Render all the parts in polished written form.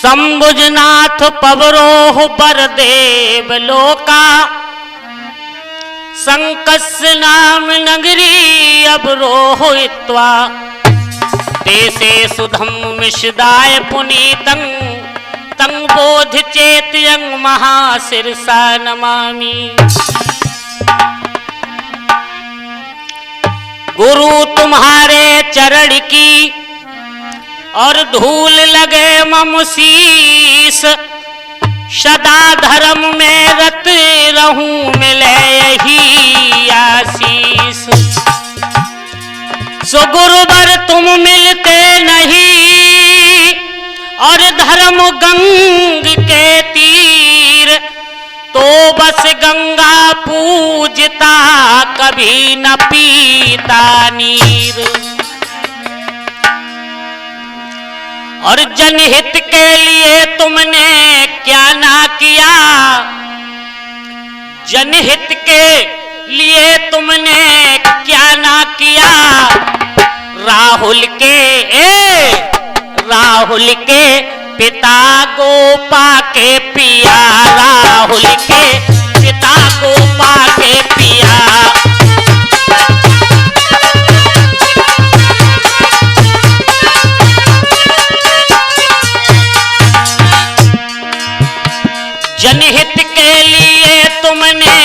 शंभुजनाथ पवरोह बरदेव लोका संकस्य नाम नगरी अवरोह इत्वा देशे सुधम मिषदाय पुनीतं तं बोध चेतयं महाशिरसा नमामि। गुरु तुम्हारे चरण की और धूल लगे मम शीस, सदा धर्म में रत रहूं मिले यही आशीष। सो गुरुवर तुम मिलते नहीं और धर्म गंग के तीर, तो बस गंगा पूजता कभी न पीता नीर। और जनहित के लिए तुमने क्या ना किया, जनहित के लिए तुमने क्या ना किया। राहुल के पिता गोपा के पिया, राहुल के पिता गोपा के पिया। जनहित के लिए तुमने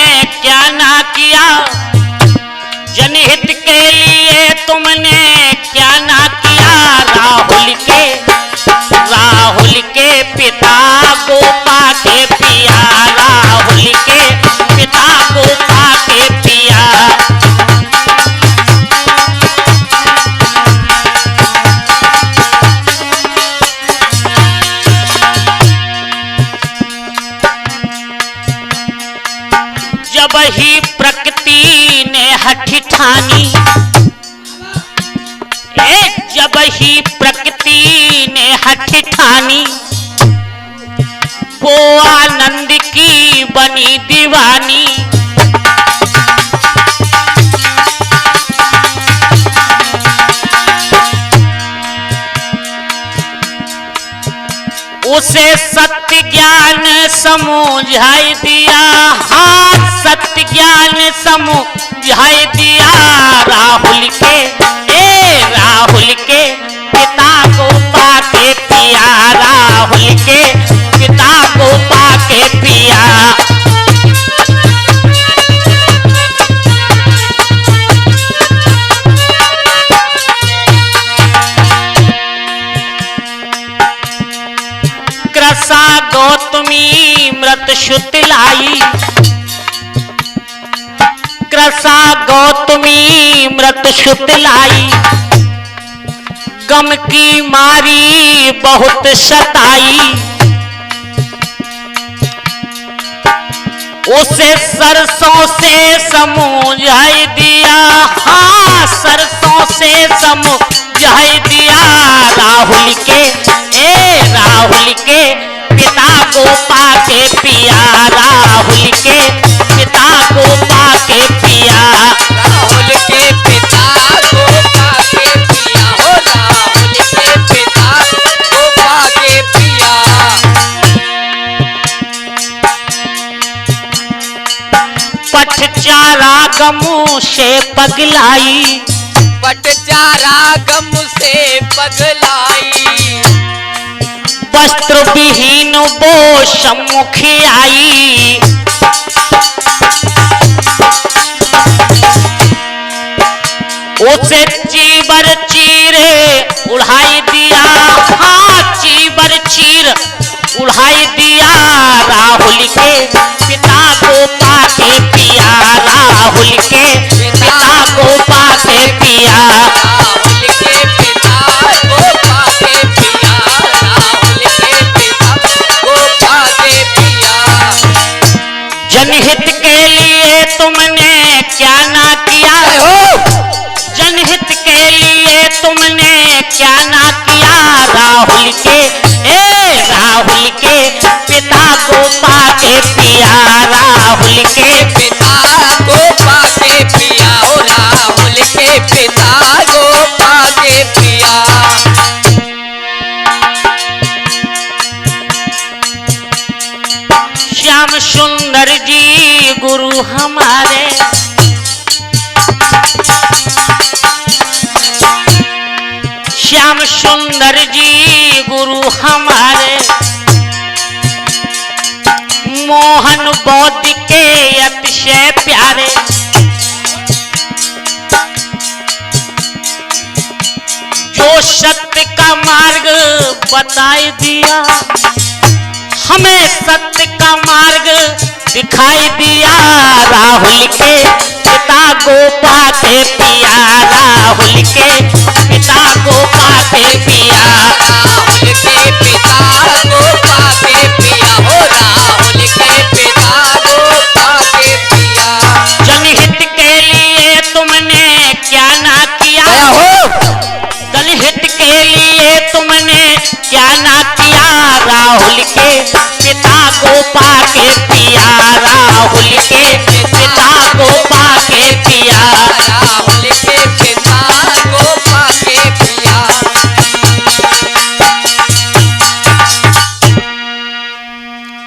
क्या ना किया, जनहित के लिए तुमने क्या ना किया। राहुल के पिता गोपा के पिया, राहुल के पिता गोपा के पिया। जब ही प्रकृति ने हठ ठानी, जब ही प्रकृति ने हठ ठानी, वो आनंद की बनी दीवानी। उसे सत्य ज्ञान समझाई दिया, हाँ सत्य ज्ञान समझाई दिया। राहुल के पिता गोपा के पिया, राहुल के पिता गोपा के पिया। कृसा गौतमी मृत शुत लाई, कृसा गौतमी मृत शुत लाई। गम की मारी बहुत सताई, उसे सरसों से समझाई दिया, हाँ सरसों से समझाई दिया। राहुल के पिता गोपा के पिया, राहुल के पिता गोपा के पिया। राहुल के पिता गोपा के पिया, हो राहुल के पिता गोपा के पिया। पटचारा गमू से पगलाई, पटचारा गम से पगलाई। वस्त्र विहीन वो सम्मुख आई, उसे चीबर चीरे उड़ाई दिया, हाँ चीबर चीर उड़ाई दिया। राहुल के पिता गोपा के पिया, राहुल राहुल के पिता को पाके पिया। राहुल के पिता को पाके पिया, राहुल के पिता को पाके पिया। जनहित के लिए तुमने क्या ना किया हो, जनहित के लिए तुमने क्या ना किया। राहुल के राहुल के पिता को पाके पिया, राहुल के पिता को पाके पिया, ओ राहुल के पिता को पाके पिया। श्याम सुंदर जी गुरु हमारे, श्याम सुंदर जी गुरु हमारे, मोहन बौद्ध के अतिशय प्यारे। जो सत्य का मार्ग बताई दिया, हमें सत्य का मार्ग दिखाई दिया। राहुल के पिता को पाके पिया, राहुल के पिता को पाके पिया। राहुल के पिता को पाके पिया, हो राहुल के पिता को पाके पिया। जनहित के लिए तुमने क्या ना किया हो, जनहित के लिए तुमने क्या ना किया। राहुल के पिता को पाके पिया, राहुल के पिता को पाके पिया। राहुल के पिता को पाके पिया।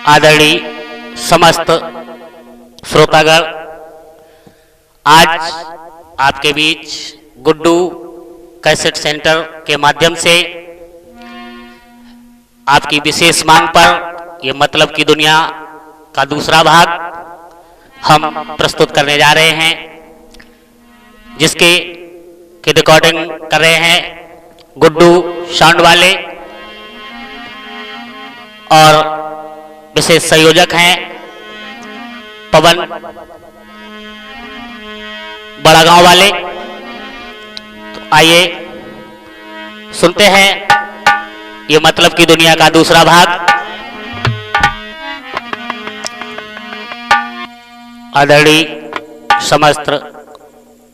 आदरणीय समस्त श्रोतागण, आज आपके बीच गुड्डू कैसेट सेंटर के माध्यम से आपकी विशेष मांग पर ये मतलब की दुनिया का दूसरा भाग हम प्रस्तुत करने जा रहे हैं, जिसके की रिकॉर्डिंग कर रहे हैं गुड्डू साउंड वाले और विशेष संयोजक हैं पवन बड़ा गांव वाले। तो आइए सुनते हैं ये मतलब की दुनिया का दूसरा भाग। आदरणीय समस्त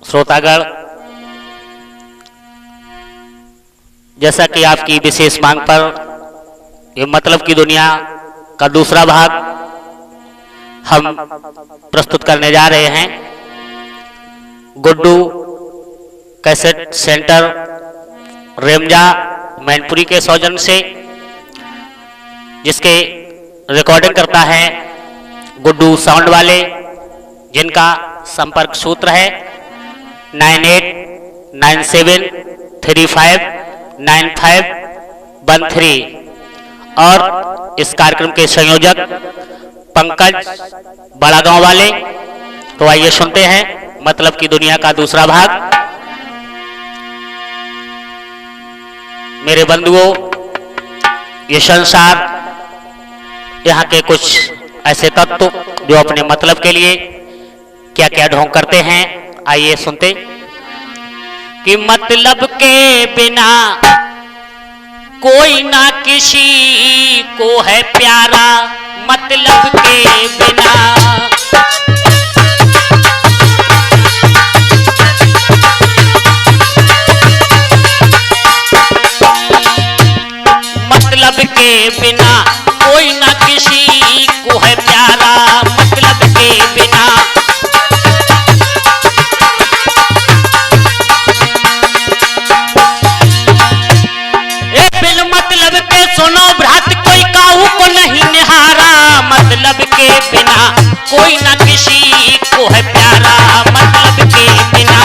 श्रोतागण, जैसा कि आपकी विशेष मांग पर ये मतलब की दुनिया का दूसरा भाग हम प्रस्तुत करने जा रहे हैं गुड्डू कैसेट सेंटर रेमजा मैनपुरी के सौजन्य से, जिसके रिकॉर्डिंग करता है गुड्डू साउंड वाले, जिनका संपर्क सूत्र है 9897359513 और इस कार्यक्रम के संयोजक पंकज बड़ा गांव वाले। तो आइए सुनते हैं मतलब की दुनिया का दूसरा भाग। मेरे बंधुओं, ये संसार, यहाँ के कुछ ऐसे तत्व जो अपने मतलब के लिए क्या क्या ढोंग करते हैं, आइए सुनते। कि मतलब के बिना कोई ना किसी को है प्यारा, मतलब के बिना। मतलब के बिना कोई ना किसी को है प्यारा, मतलब के बिना। बिन मतलब के सुनो भ्रात, कोई काहू को नहीं निहारा। मतलब के बिना कोई ना किसी को है प्यारा, मतलब के बिना।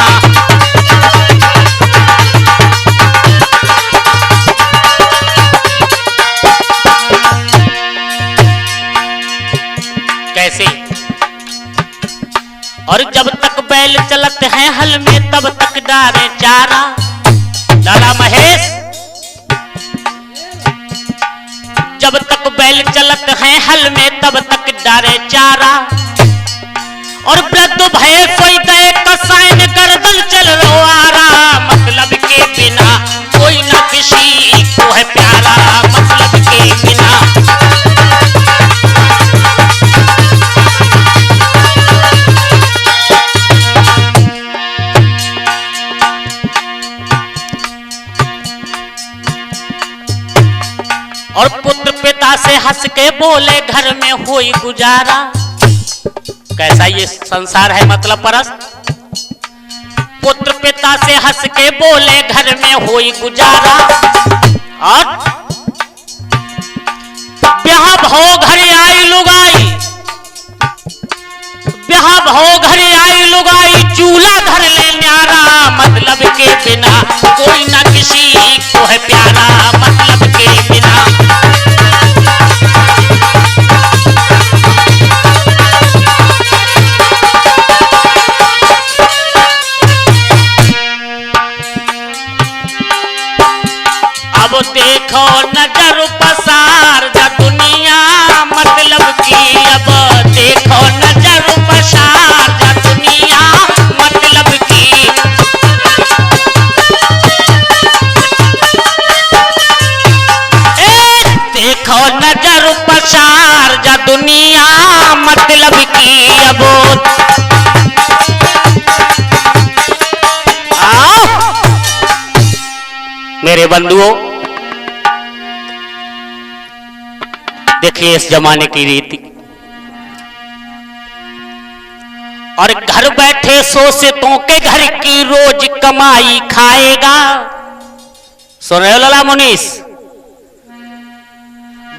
कैसे? और जब तक बैल चलत हैं हल में, तब तक डारे चारा। लाला महेश, जब तक बैल चलत हैं हल में, तब तक डारे चारा। और वृद्ध भय सोई हंस के बोले घर में होई गुजारा। कैसा ये संसार है मतलब परस्त। पुत्र पिता से हंस के बोले घर में होई गुजारा। और ब्याह भो घर आई लुगाई, ब्याह भो घर आई लुगाई, चूल्हा धर ले न्यारा। मतलब के बिना कोई ना किसी को है प्यारा, मतलब के बिना। अब देखो नजर पसार जा दुनिया मतलब की, अब देखो नजर पसार जा दुनिया मतलब की। देखो नजर पसार जा दुनिया मतलब की। अब मेरे बंधुओं, देखिए इस जमाने की रीति। और घर बैठे शोषितों के घर की रोज कमाई खाएगा। सुन रहे हो लला मुनीस?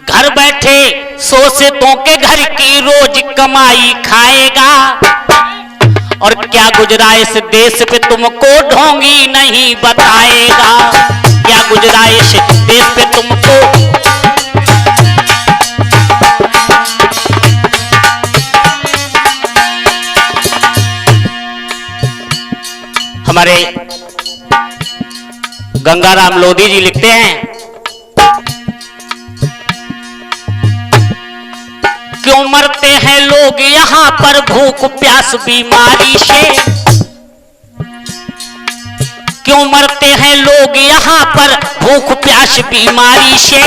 घर बैठे शोषितों के घर की रोज कमाई खाएगा। और क्या गुजरा इस देश पे तुमको ढोंगी नहीं बताएगा। क्या गुजरा इस देश पे तुमको। हमारे गंगाराम लोधी जी लिखते हैं, क्यों मरते हैं लोग यहाँ पर भूख प्यास बीमारी से। क्यों मरते हैं लोग यहाँ पर भूख प्यास बीमारी से।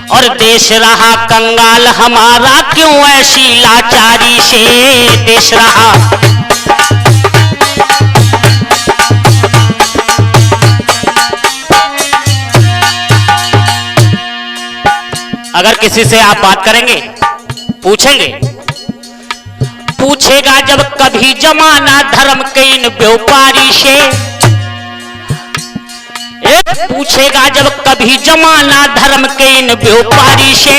और देश रहा कंगाल हमारा क्यों ऐसी लाचारी से। देश रहा। अगर किसी से आप बात करेंगे, पूछेंगे, पूछेगा जब कभी जमाना धर्म के इन व्यापारी से। पूछेगा जब कभी जमाना धर्म के इन व्यापारी से।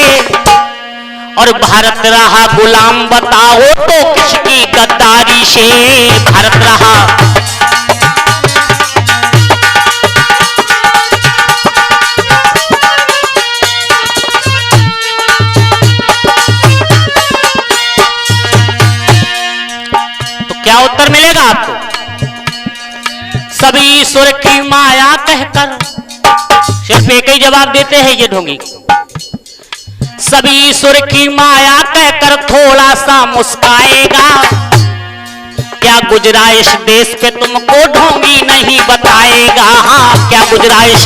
और भारत रहा गुलाम बताओ तो किसकी गद्दारी से। भारत रहा। क्या उत्तर मिलेगा आपको? सभी ईश्वर की माया कहकर सिर्फ एक ही जवाब देते हैं ये ढोंगी। सभी ईश्वर की माया कहकर थोड़ा सा मुस्काएगा। क्या गुजरा इस देश पे तुमको ढोंगी नहीं बताएगा। हाँ, क्या गुजरा इस।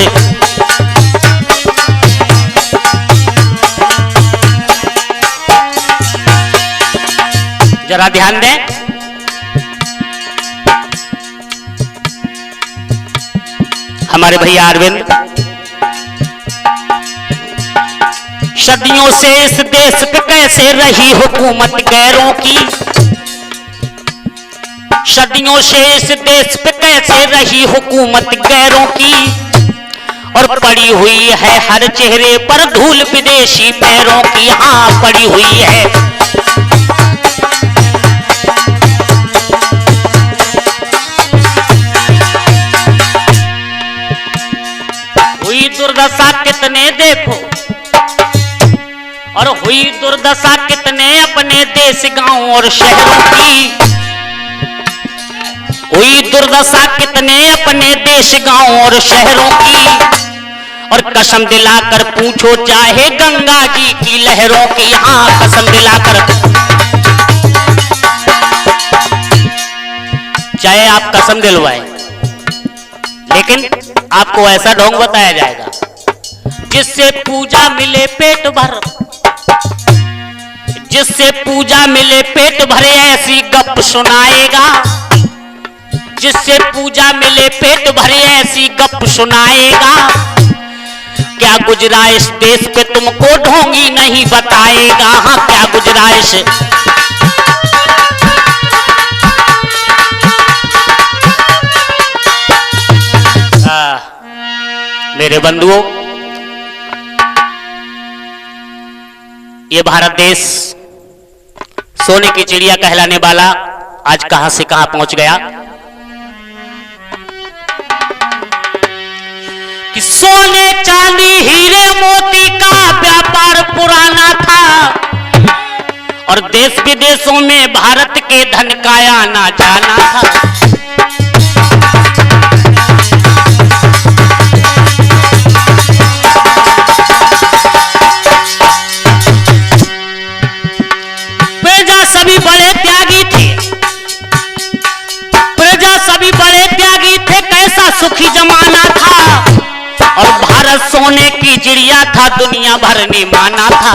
जरा ध्यान दें। हमारे भैया अरविंद सदियों से इस देश पे कैसे रही हुकूमत गैरों की। सदियों से इस देश पे कैसे रही हुकूमत गैरों की। और पड़ी हुई है हर चेहरे पर धूल विदेशी पैरों की। हाँ, पड़ी हुई है। हुई दुर्दशा कितने देखो, और हुई दुर्दशा कितने अपने देश गांव और शहरों की। हुई दुर्दशा कितने अपने देश गांव और शहरों की। और कसम दिलाकर पूछो चाहे गंगा जी की लहरों की। हाँ, कसम दिलाकर। चाहे आप कसम दिलवाए, लेकिन आपको ऐसा ढोंग बताया जाएगा जिससे पूजा मिले पेट भर। जिससे पूजा मिले पेट भरे ऐसी गप सुनाएगा। जिससे पूजा मिले पेट भरे ऐसी गप सुनाएगा। क्या गुजरा इस देश पे तुमको ढोंगी नहीं बताएगा। हाँ क्या गुजरा इस मेरे बंधुओं, ये भारत देश सोने की चिड़िया कहलाने वाला आज कहां से कहां पहुंच गया कि सोने चांदी हीरे मोती का व्यापार पुराना था और देश विदेशों में भारत के धन का आना जाना था। प्रजा सभी बड़े त्यागी थे, प्रजा सभी बड़े त्यागी थे, कैसा सुखी जमाना था और भारत सोने की चिड़िया था, दुनिया भर ने माना था।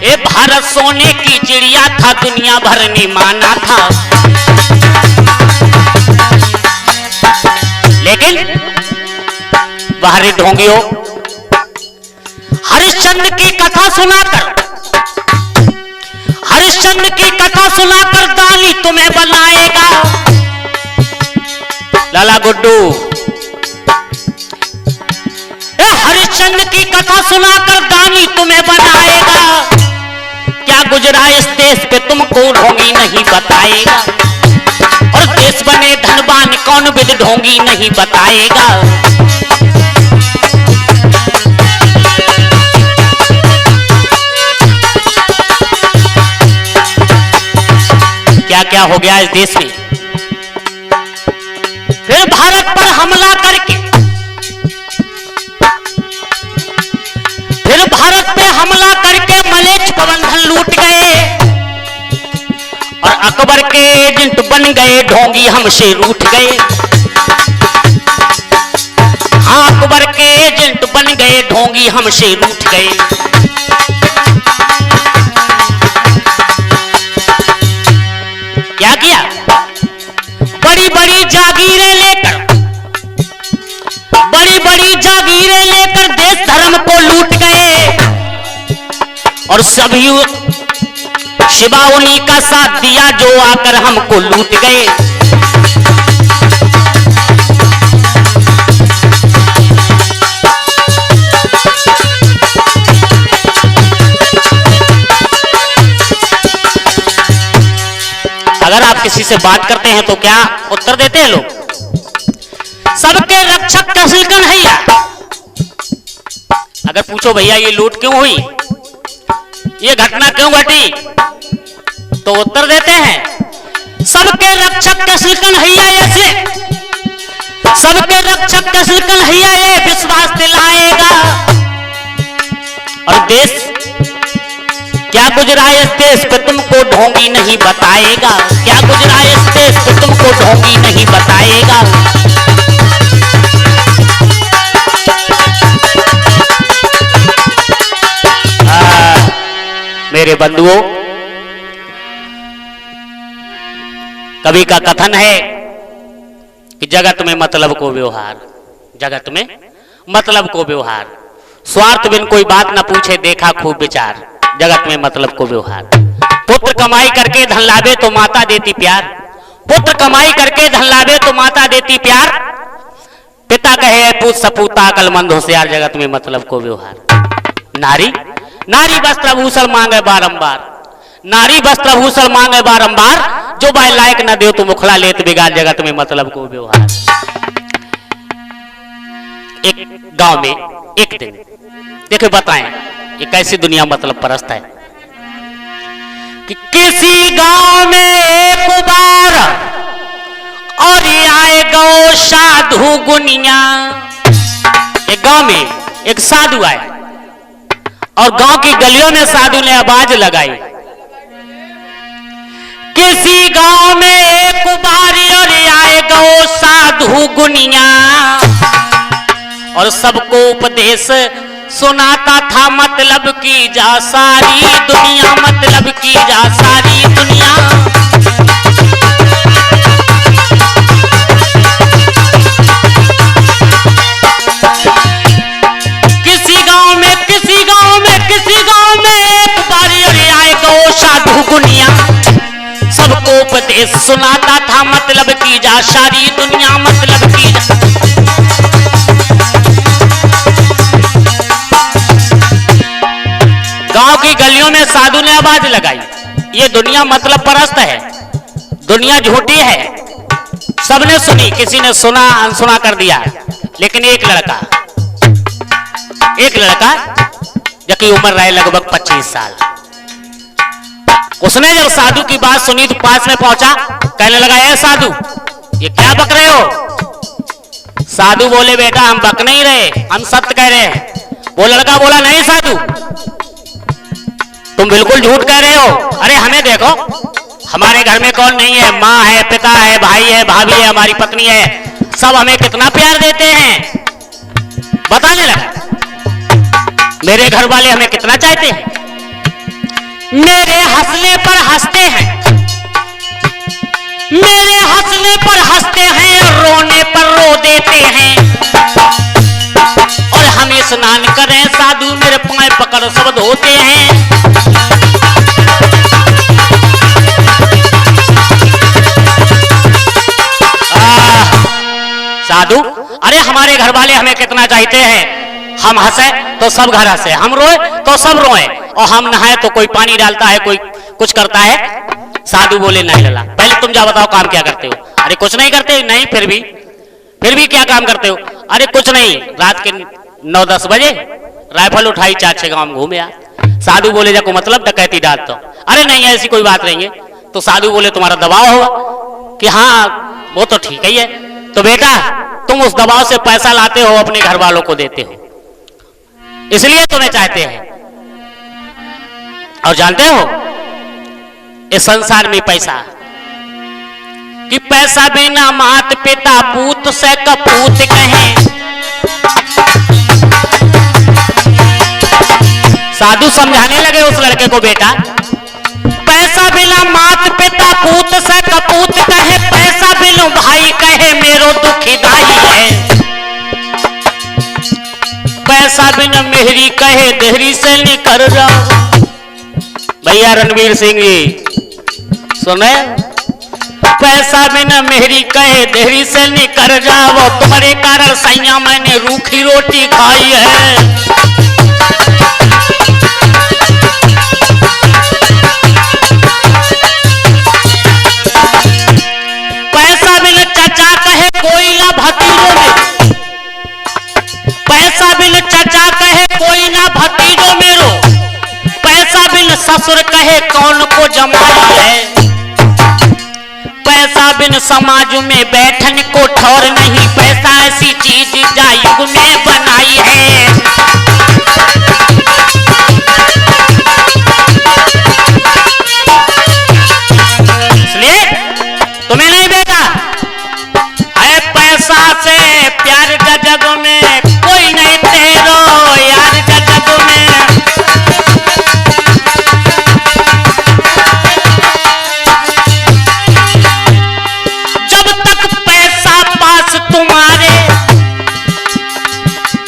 ये भारत सोने की चिड़िया था, दुनिया भर ने माना था। लेकिन बाहरी ढोंगियों, हरिश्चंद्र की कथा सुनाकर, हरिश्चंद्र की कथा सुनाकर दानी तुम्हें बनाएगा। लाला गुड्डू, हरिश्चंद्र की कथा सुनाकर दानी तुम्हें बनाएगा। क्या गुजरा इस देश पे तुमको ढोंगी नहीं बताएगा और देश बने धनवान कौन विद ढोंगी नहीं बताएगा। क्या क्या हो गया इस देश में। फिर भारत पर हमला करके, फिर भारत पे हमला करके मलेच्छ प्रबंधन लूट गए और अकबर के एजेंट बन गए, ढोंगी हमसे रूठ गए। हाँ अकबर के एजेंट बन गए, ढोंगी हमसे रूठ गए। क्या किया, बड़ी बड़ी जागीरें लेकर, बड़ी बड़ी जागीरें लेकर देश धर्म को लूट गए और सभी शिवा उन्हीं का साथ दिया जो आकर हमको लूट गए। अगर आप किसी से बात करते हैं तो क्या उत्तर देते हैं लोग? सबके रक्षक तहसीलकन हैया। अगर पूछो भैया ये लूट क्यों हुई, ये घटना क्यों घटी, तो उत्तर देते हैं सबके रक्षक तहसीलकन हैया। ऐसे सबके रक्षक तहसीलकन हैया, ये विश्वास दिलाएगा। और देश क्या गुजरा इस देश पे तुमको ढोंगी नहीं बताएगा। क्या गुजरा इस देश पे तुमको ढोंगी नहीं बताएगा। मेरे बंधुओं, कवि का कथन है कि जगत में मतलब को व्यवहार, जगत में मतलब को व्यवहार, स्वार्थ बिन कोई बात न पूछे, देखा खूब विचार, जगत में मतलब को व्यवहार। पुत्र कमाई करके धन लावे तो माता देती प्यार, पुत्र कमाई करके धन लावे तो माता देती प्यार। पिता कहे पूत सपूता अकलमंद होशियार, जगत में मतलब को व्यवहार। नारी नारी वस्त्र भूषण मांगे बारंबार, नारी वस्त्र भूषण मांगे बारंबार, जो भाई लायक न दे तो मुखला लेत बिगाड़, जगत में मतलब को व्यवहार। एक गांव में एक दिन देखो, बताएं ये कैसी दुनिया मतलब परस्त है कि किसी गांव में एक बार और आए गौ साधु गुनिया। एक गांव में एक साधु आए और गांव की गलियों में साधु ने आवाज लगाई, किसी गांव में एक बार और आए गौ साधु गुनिया और सबको उपदेश सुनाता था मतलब की जा सारी दुनिया, मतलब की जा सारी दुनिया। किसी गांव में एक बारी अरे आए गो साधु गुनिया, सबको उपदेश सुनाता था मतलब की जा सारी दुनिया, मतलब की जा। गांव की गलियों में साधु ने आवाज लगाई, ये दुनिया मतलब परस्त है, दुनिया झूठी है। सबने सुनी, किसी ने सुना अनसुना कर दिया, लेकिन एक लड़का जिसकी उम्र रहे लगभग 25 साल, उसने जब साधु की बात सुनी तो पास में पहुंचा, कहने लगा ए साधु ये क्या बक रहे हो। साधु बोले बेटा हम बक नहीं रहे, हम सत्य कह रहे हैं। वो लड़का बोला नहीं साधु तुम बिल्कुल झूठ कह रहे हो। अरे हमें देखो, हमारे घर में कौन नहीं है, माँ है, पिता है, भाई है, भाभी है, हमारी पत्नी है, सब हमें कितना प्यार देते हैं। बताने लगा मेरे घर वाले हमें कितना चाहते हैं, मेरे हंसने पर हंसते हैं, मेरे हंसने पर हंसते हैं, रोने पर रो देते हैं। और हम स्नान करें साधु मेरे पांव पकड़ सब धोते हैं। साधु अरे हमारे घर वाले हमें कितना चाहते हैं, हम हंसे तो सब घर हंसे, हम रोए तो सब रोए, और हम नहाए तो कोई पानी डालता है, कोई कुछ करता है। साधु बोले नहीं लला, पहले तुम जा बताओ काम क्या करते हो। अरे कुछ नहीं करते। नहीं फिर भी क्या काम करते हो। अरे कुछ नहीं, रात के 9-10 बजे राइफल उठाई 4-6 गांव में घूमे आ। साधु बोले जाको मतलब डकैती डाल तो। अरे नहीं ऐसी कोई बात नहीं है। तो साधु बोले तुम्हारा दबाव होगा कि हाँ वो तो ठीक ही है। तो बेटा तुम उस दबाव से पैसा लाते हो, अपने घर वालों को देते हो, इसलिए तुम्हें चाहते हैं। और जानते हो इस संसार में पैसा कि पैसा बिना मात पिता पूत से कपूत कहें। साधु समझाने लगे उस लड़के को बेटा पैसा बिना मात पिता पूत से कपूत कहे, पैसा बिनु भाई कहे मेरो दुखी दाई है। पैसा बिना मेहरी कहे देहरी से निकल जाओ। भैया रणवीर सिंह जी सुने, पैसा बिना मेहरी कहे देहरी से निकल जाओ, तुम्हारे कारण सैया मैंने रूखी रोटी खाई है। पैसा बिन चचा कहे कोई ना भतीजों में, पैसा बिन चचा कहे कोई ना भतीजों मेरो, पैसा बिन ससुर कहे कौन को जमाई है। पैसा बिन समाज में बैठन को ठौर नहीं, पैसा ऐसी चीज जा युग में बनाई है। इसलिए तुम्हें नहीं बेटा है पैसा से प्यार का जग में कोई नहीं तेरो यार का जग में। जब तक पैसा पास तुम्हारे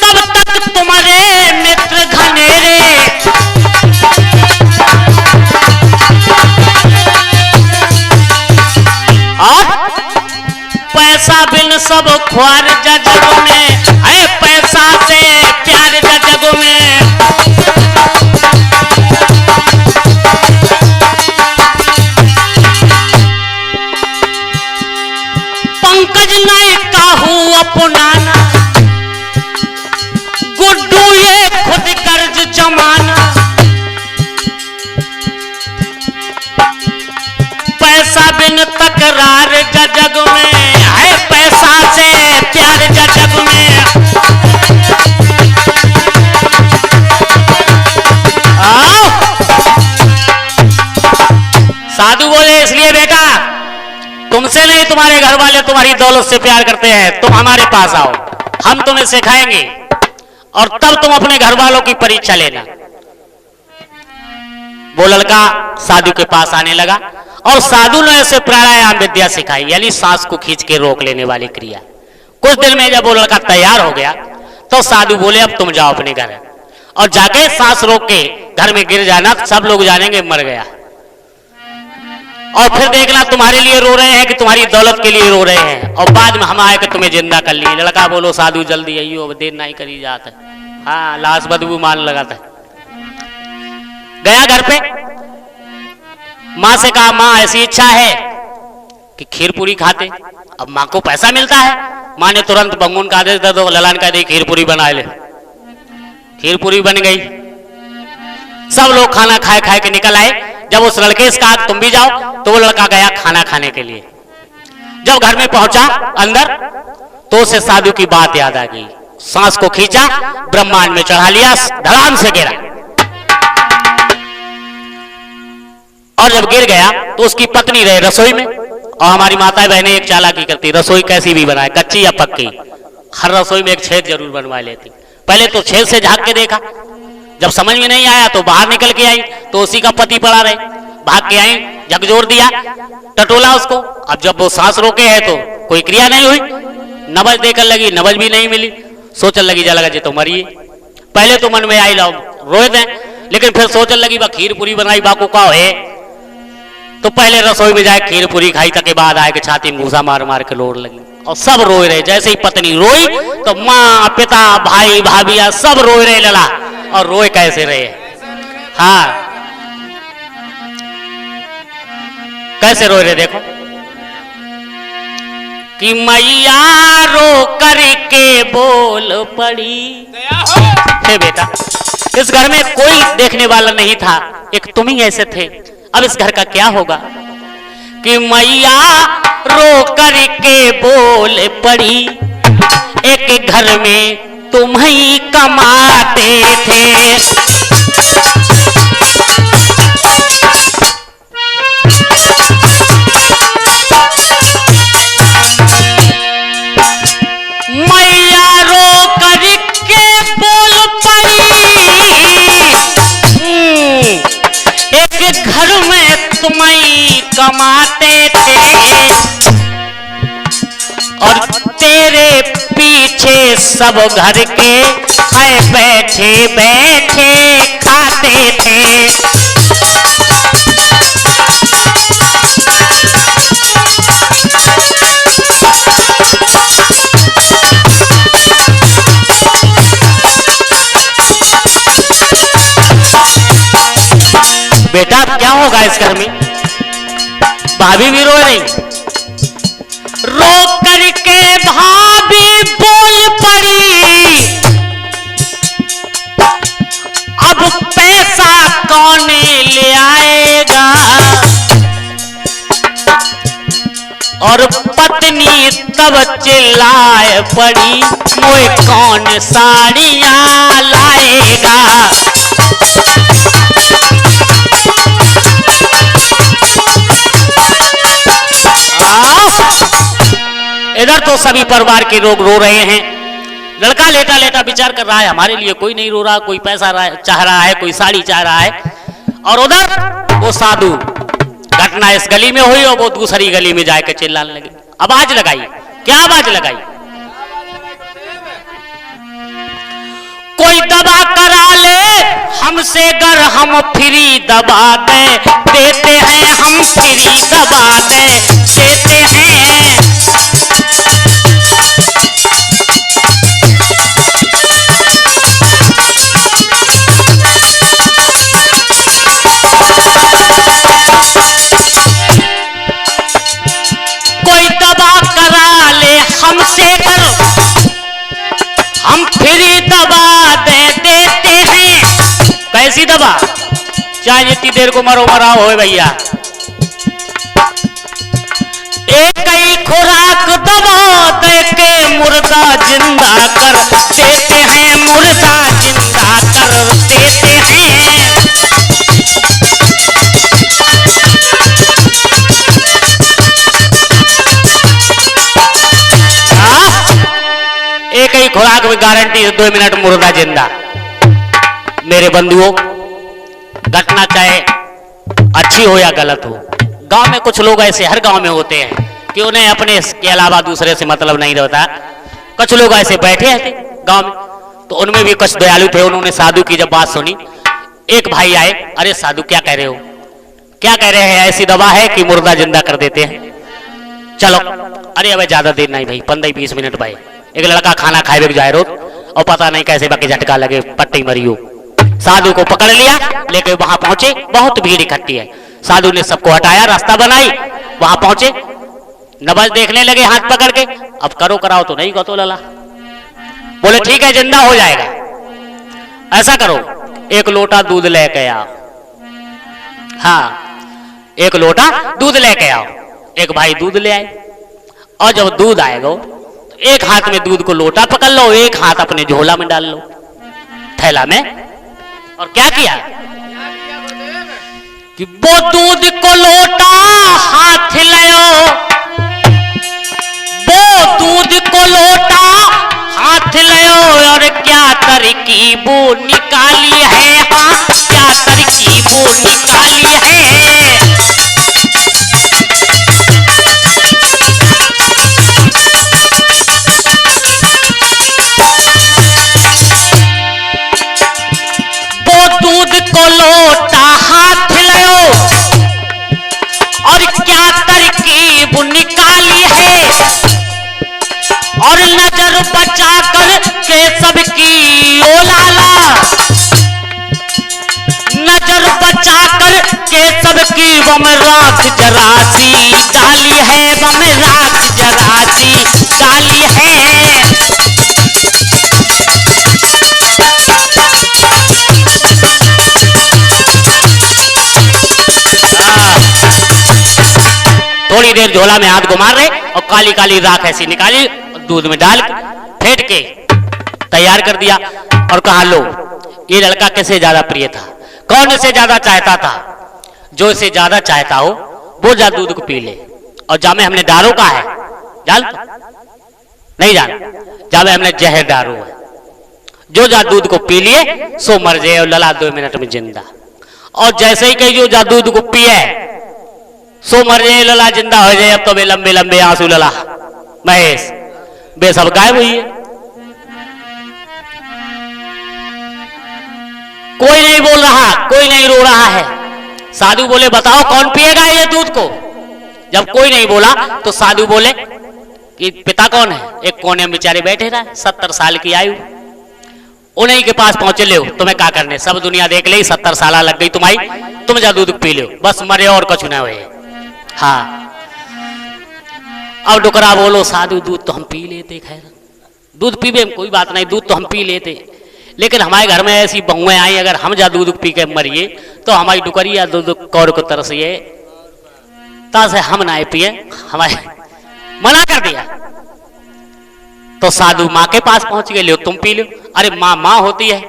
तब तक तुम्हारे मित्र घनेरे। पैसा बिन सब ख्वार जग में है, पैसा से प्यार जग में। पंकज नहीं काहू अपनाना, गुड्डू ये खुद कर्ज जमाना। पैसा बिन तकरार जग में है, पैसा से प्यार जग में। साधु बोले इसलिए बेटा तुमसे नहीं तुम्हारे घर वाले तुम्हारी दौलत से प्यार करते हैं, तुम हमारे पास आओ, हम तुम्हें सिखाएंगे। और तब तुम अपने घर वालों की परीक्षा लेना। वो लड़का साधु के पास आने लगा और साधु ने ऐसे प्राणायाम विद्या सिखाई, यानी सांस को खींच के रोक लेने वाली क्रिया। कुछ दिन में जब वो लड़का तैयार हो गया तो साधु बोले अब तुम जाओ अपने घर और जाके सांस रोक के घर में गिर जाना, सब लोग जानेंगे मर गया। और फिर देखना तुम्हारे लिए रो रहे हैं कि तुम्हारी दौलत के लिए रो रहे हैं, और बाद में हम आए कि तुम्हें जिंदा कर लिए। लड़का बोलो साधु जल्दी आइयो, देर नहीं करी जाता। हाँ, लाश बदबू मान लगाता है। गया घर पे, माँ से कहा माँ ऐसी इच्छा है कि खीर पूरी खाते। अब माँ को पैसा मिलता है, माँ ने तुरंत बंगुन का आदेश दे दो, ललान का दे खीर पूरी बना ले। खीर पूरी बन गई, सब लोग खाना खाए खाए के निकल आए। जब उस लड़के से कहा तुम भी जाओ, तो वो लड़का गया खाना खाने के लिए। जब घर में पहुंचा अंदर, तो उसे साधु की बात याद आ गई। सांस को खींचा, ब्रह्मांड में चढ़ा लिया, धड़ाम से गिरा। और जब गिर गया तो उसकी पत्नी रहे रसोई में, और हमारी माताएं बहनें एक चालाकी करती, रसोई कैसी भी बनाए, कच्ची या पक्की, हर रसोई में एक छेद जरूर बनवा लेती। पहले तो छेद से झांक के देखा, जब समझ में नहीं आया तो बाहर निकल के आई, तो उसी का पति पड़ा रहे। भाग के आई, झकझोर दिया, टटोला उसको। अब जब वो सांस रोके है तो कोई क्रिया नहीं हुई, नबज देकर लगी, नबज भी नहीं मिली। सोचने लगी जा लगा जी तो मरिए। पहले तो मन में आई लो रोए थे, लेकिन फिर सोचने लगी बा खीर पूरी बनाई बाको का है, तो पहले रसोई में जाए खीर पूरी खाई, तक के बाद आए के छाती में घूसा मार मार के लोड़ लगी। और सब रोए रहे। जैसे ही पत्नी रोई तो माँ पिता भाई भाभिया सब रोए रहे लला। और रोए कैसे रहे, हाँ कैसे रोए रहे देखो कि मैया रो करके बोल पड़ी। हे बेटा, इस घर में कोई देखने वाला नहीं था, एक तुम ही ऐसे थे। अब इस घर का क्या होगा कि मैया रो करके बोल पड़ी, एक घर में तुम ही कमाते थे। मैया रो करके बोल पड़ी, एक घर में तुम ही कमाते थे, और तेरे पीछे सब घर के आए बैठे बैठे खाते थे। बेटा क्या होगा इस घर में, भाभी भी रो रही, रो करके भाभी बोल पड़ी, अब पैसा कौन ले आएगा। और पत्नी तब चिल्लाए पड़ी, मोए कौन साड़ियां लाएगा। इधर तो सभी परिवार के लोग रो रहे हैं। लड़का लेटा लेटा विचार कर रहा है, हमारे लिए कोई नहीं रो रहा, कोई पैसा चाह रहा है, कोई साड़ी चाह रहा है। और उधर वो साधु, घटना इस गली में हुई और वो दूसरी गली में जाकर चिल्लाने लगे। आवाज लगाई, क्या आवाज लगाई, कोई दवा करा ले हमसे गर, हम फ्री दबा दे देते हैं, हम फ्री दबा दे देते हैं। कोई दवा करा ले हमसे गर, हम फ्री दबा दे देते हैं। कैसी दवा, चाहे जितनी देर को मरो मराओ हो भैया, एक ही खुराक दबा दे के मुर्दा जिंदा कर देते हैं, मुर्दा जिंदा कर देते हैं। एक ही खुराक लाख में गारंटी है 2 मिनट मुर्दा जिंदा। मेरे बंधुओं, घटना चाहे अच्छी हो या गलत हो, गांव में कुछ लोग ऐसे हर गांव में होते हैं कि उन्हें अपने के अलावा दूसरे से मतलब नहीं रहता। कुछ लोग ऐसे बैठे हैं गांव में, तो उनमें भी कुछ दयालु थे। उन्होंने साधु की जब बात सुनी, एक भाई आए, अरे साधु क्या कह रहे हो, क्या कह रहे हैं, ऐसी दवा है कि मुर्दा जिंदा कर देते हैं, चलो। अरे अब ज्यादा देर नहीं भाई, 15-20 मिनट भाई। एक लड़का खाना खाए जाए रोज और पता नहीं कैसे बाकी झटका लगे, पट्टी मरियो। साधु को पकड़ लिया, लेके वहां पहुंचे, बहुत भीड़ इकट्ठी है। साधु ने सबको हटाया, रास्ता बनाई, वहां पहुंचे, नबज देखने लगे हाथ पकड़ के। अब करो कराओ तो नहीं को लला, बोले ठीक है जिंदा हो जाएगा। ऐसा करो, 1 लोटा दूध लेके आओ। हाँ, 1 लोटा दूध लेके आओ। एक भाई दूध ले आए, और जब दूध आएगा तो एक हाथ में दूध को लोटा पकड़ लो, एक हाथ अपने झोला में डाल लो, थैला में। और क्या किया कि वो दूध को लोटा हाथ लियो, वो दूध को लोटा हाथ लियो, और क्या तरकीब निकाली है, हाँ क्या तरकीब निकाली है। दूध को लोटा हाथ लो, और क्या तरकीब निकाली है, और नजर बचा कर के सबकी ओ लाला, नजर बचा कर के सबकी बम राख जरासी डाली है, बम राख जरासी डाली है। थोड़ी देर झोला में हाथ घुमा रहे और काली काली राख ऐसी निकाली, दूध में डाल फेंट के तैयार कर दिया, और कहा लो, ये लड़का किसे ज्यादा प्रिय था, कौन इसे ज्यादा चाहता था, जो इसे ज्यादा चाहता हो वो जा दूध को पी ले। और जामे हमने दारू का है, जान नहीं जान, जामे हमने जहर दारू है, जो जा दूध को पी लिए सो मर जाए और लला 2 मिनट में जिंदा। और जैसे ही कही जो जा दूध को पिए सो मर जाए, लला जिंदा हो जाए। अब तो वे लंबे लंबे आंसू लला महेश बे सब गायब हुई है, कोई नहीं बोल रहा, कोई नहीं रो रहा है। साधु बोले बताओ कौन पिएगा ये दूध को। जब कोई नहीं बोला तो साधु बोले कि पिता कौन है। एक कोने में बेचारे बैठे रहा, 70 साल की आयु, उन्हीं के पास पहुंचे, ले तुम्हें क्या करने, सब दुनिया देख ले, 70 साल लग गई तुम्हारी, तुम जा दूध पी लो, बस मरे और कुछ ना हुए। हाँ, अब डुकरा बोलो साधु दूध तो हम पी लेते, खैर दूध पीबे कोई बात नहीं, दूध तो हम पी लेते, लेकिन हमारे घर में ऐसी बहुएं आई, अगर हम जा दूध पी के मरिए तो हमारी डुकरिया दूध कौर को तरसिए, तासे हम ना पिए, हमारे मना कर दिया। तो साधु माँ के पास पहुंच गए, लो तुम पी लो। अरे माँ माँ होती है?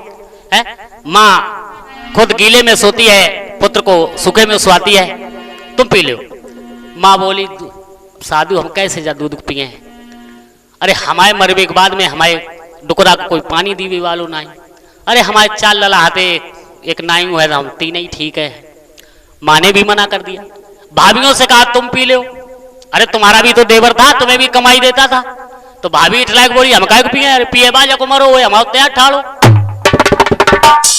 माँ खुद गीले में सोती है, पुत्र को सूखे में सुहाती है, तुम पी लो। माँ बोली साधु हम कैसे जा दूध पिए हैं, अरे हमारे मरबे के बाद में हमारे डुकरा को कोई पानी दीवे वालो नहीं, अरे हमारे 4 लला हाथे एक नाई है, हम 3 ही ठीक है। माँ ने भी मना कर दिया, भाभियों से कहा तुम पी लो, अरे तुम्हारा भी तो देवर था, तुम्हें भी कमाई देता था। तो भाभी इठलाक बोली हम काय पिए, अरे पिए बाजा को मरो, हम तैयार ठाड़ो।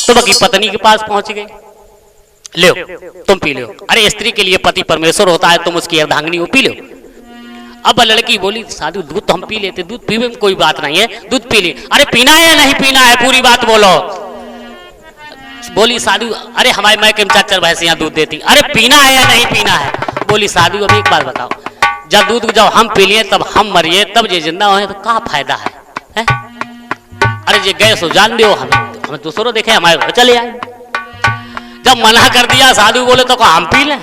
तो बकी पत्नी के पास पहुंच गए, लो तुम पी लो, अरे स्त्री के लिए पति परमेश्वर होता है, तुम उसकी अर्धांगिनी हो, पी लो। अब लड़की बोली साधु दूध तो हम पी लेते, दूध पीने में कोई बात नहीं है, दूध पी ली। अरे पीना है या नहीं पीना है, पूरी बात बोलो। बोली साधु अरे हमारे मैं के 4 भैंसियां दूध देती, अरे पीना है या नहीं पीना है। बोली साधु अब एक बात बताओ, जब दूध जब हम पी लिए तब हम मरिए, तब ये जिंदा हुए तो क्या फायदा है? अरे ये गैस हो जान दो, हमें दूसरों देखे हमारे घर चले आए। जब मना कर दिया साधु बोले तो हम पी लें,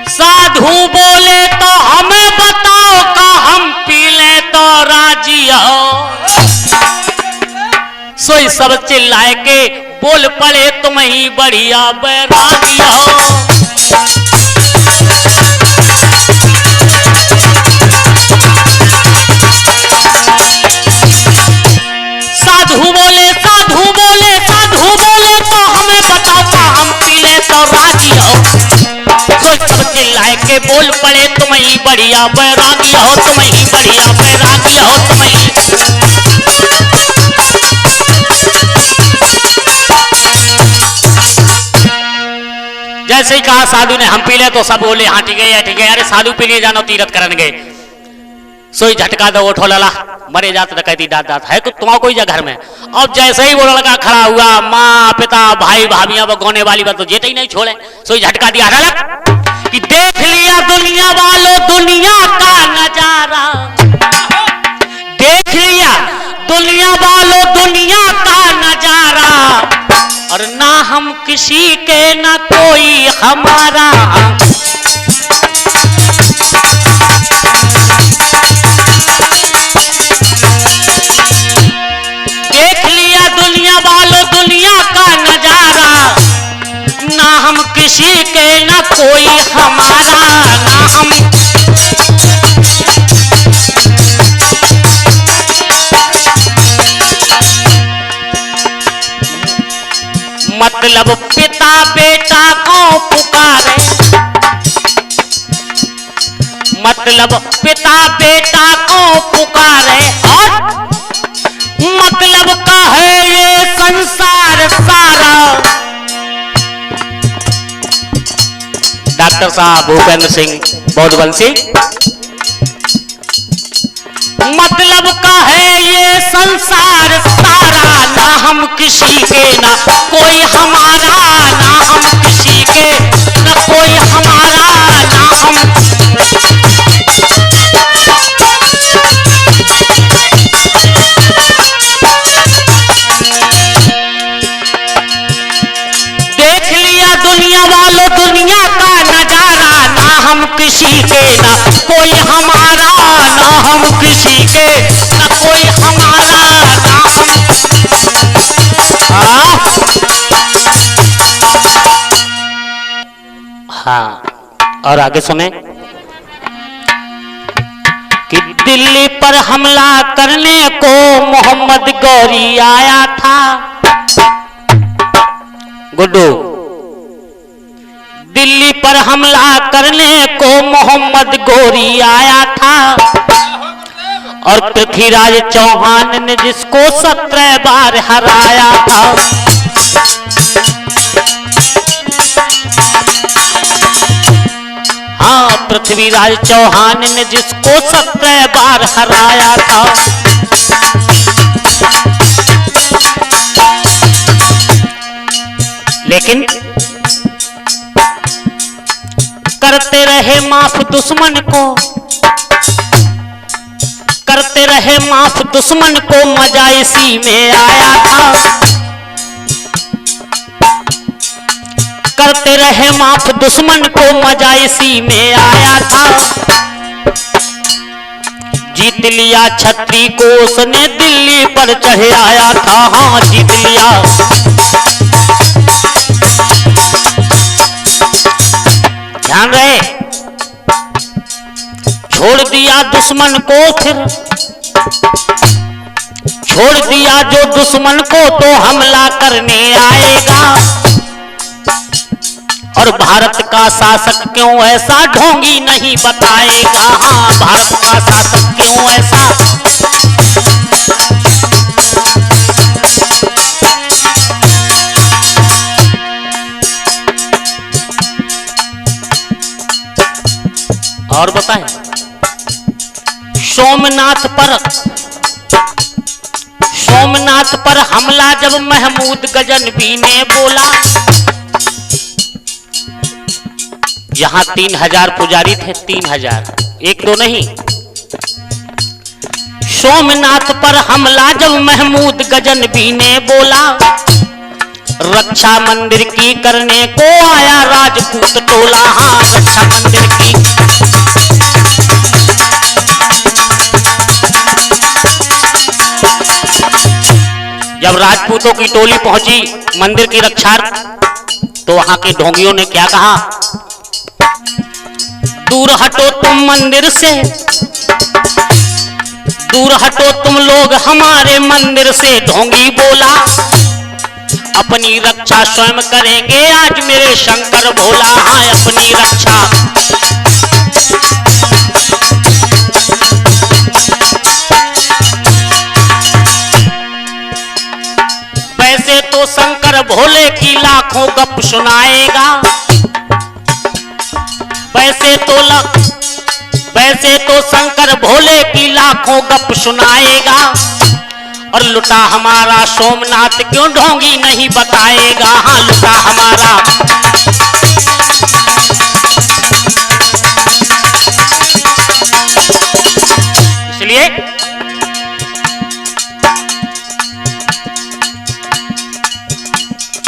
साधु बोले तो हमें बताओ का हम पी ले तो राजी हो। सोई सब चिल्लाए के बोल पड़े तुम ही बढ़िया बैरागी हो। लायके बोल पड़े, तुम ही बढ़िया बैरागी हो, तुम ही बढ़िया बैरागी हो, तुम ही। जैसे ही कहा साधु ने हम पी ले, तो सब बोले हाँ ठीक है ठीक है। अरे साधु पी लिए जानो तीरथ करन गए, सोई झटका दो उठो लला मरे जात कहती दाद दाद है कुछ तुम्हारा कोई जा घर में। अब जैसे ही वो लड़का खड़ा हुआ, माँ पिता भाई भाभियां वो गोने वाली बात तो जेते ही नहीं छोड़े, सोई झटका दिया ललक कि देख लिया दुनिया वालों दुनिया का नजारा, देख लिया दुनिया वालों दुनिया का नजारा, और ना हम किसी के ना कोई हमारा। देख लिया दुनिया वालों दुनिया का नजारा, ना हम किसी के ना कोई हमारा, ना हम। मतलब पिता बेटा को पुकारे, मतलब पिता बेटा को पुकारे, और मतलब का है ये संसार सारा। डॉक्टर साहब भूपेंद्र सिंह बौद्धवंशी। मतलब का है ये संसार सारा, ना हम किसी के ना कोई हमारा, ना हम किसी के ना कोई हमारा, ना हम। देख लिया दुनिया वालों दुनिया का नजारा, ना हम किसी के ना कोई हमारा, ना हम किसी के ना कोई हमारा, ना हम। हाँ, और आगे सुने कि दिल्ली पर हमला करने को मोहम्मद गौरी आया था। गुड्डू, दिल्ली पर हमला करने को मोहम्मद गौरी आया था, और पृथ्वीराज चौहान ने जिसको 17 बार हराया था। हाँ, पृथ्वीराज चौहान ने जिसको 17 बार हराया था। लेकिन करते रहे माफ दुश्मन को, करते रहे माफ दुश्मन को, मजा इसी में आया था। करते रहे माफ दुश्मन को, मजा इसी में आया था। जीत लिया छत्री को उसने दिल्ली पर चढ़ाया था। हाँ, जीत लिया। ध्यान रहे, छोड़ दिया दुश्मन को, फिर छोड़ दिया जो दुश्मन को तो हमला करने आएगा। और भारत का शासक क्यों ऐसा ढोंगी नहीं बताएगा। हाँ, भारत का शासक क्यों ऐसा। और बताएं, सोमनाथ पर हमला जब महमूद गजनवी ने बोला, यहां 3000 पुजारी थे, 3000, एक दो नहीं। सोमनाथ पर हमला जब महमूद गजनवी ने बोला, रक्षा मंदिर की करने को आया राजपूत टोला। हाँ, रक्षा मंदिर की। जब राजपूतों की टोली पहुंची मंदिर की रक्षा, तो वहां के ढोंगियों ने क्या कहा, दूर हटो तुम मंदिर से, दूर हटो तुम लोग हमारे मंदिर से। ढोंगी बोला, अपनी रक्षा स्वयं करेंगे आज मेरे शंकर भोला। हाँ, अपनी रक्षा शंकर भोले की लाखों गप सुनाएगा। वैसे तो शंकर भोले की लाखों गप सुनाएगा, और लुटा हमारा सोमनाथ क्यों ढोंगी नहीं बताएगा। हाँ, लुटा हमारा इसलिए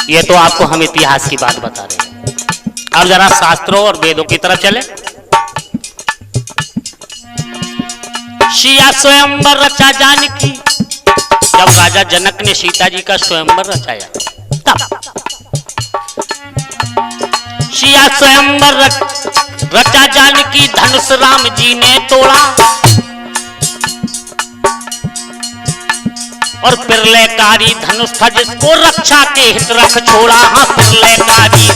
ये तो आपको हम इतिहास की बात बता रहे हैं। अब जरा शास्त्रों और वेदों की तरफ चले। सिया स्वयंवर रचा जानकी, जब राजा जनक ने सीता जी का स्वयंवर रचाया तब सिया स्वयंवर रचा जानकी, धनुष राम जी ने तोड़ा, और प्रलयकारी धनुष था जिसको रक्षा के हित रख छोड़ा। हाँ, प्रलयकारी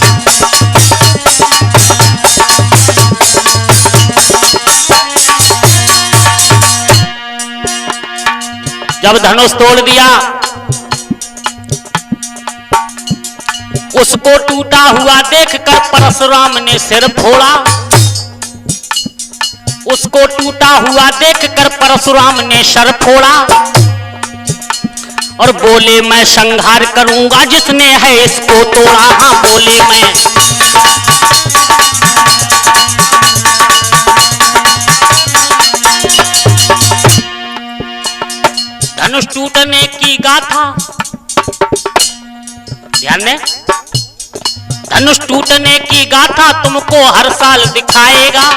जब धनुष तोड़ दिया, उसको टूटा हुआ देखकर परशुराम ने सिर फोड़ा। उसको टूटा हुआ देखकर परशुराम ने सर फोड़ा, और बोले मैं संहार करूंगा जिसने है इसको तोड़ा। हाँ, बोले मैं धनुष टूटने की गाथा, ध्यान दें, धनुष टूटने की गाथा तुमको हर साल दिखाएगा।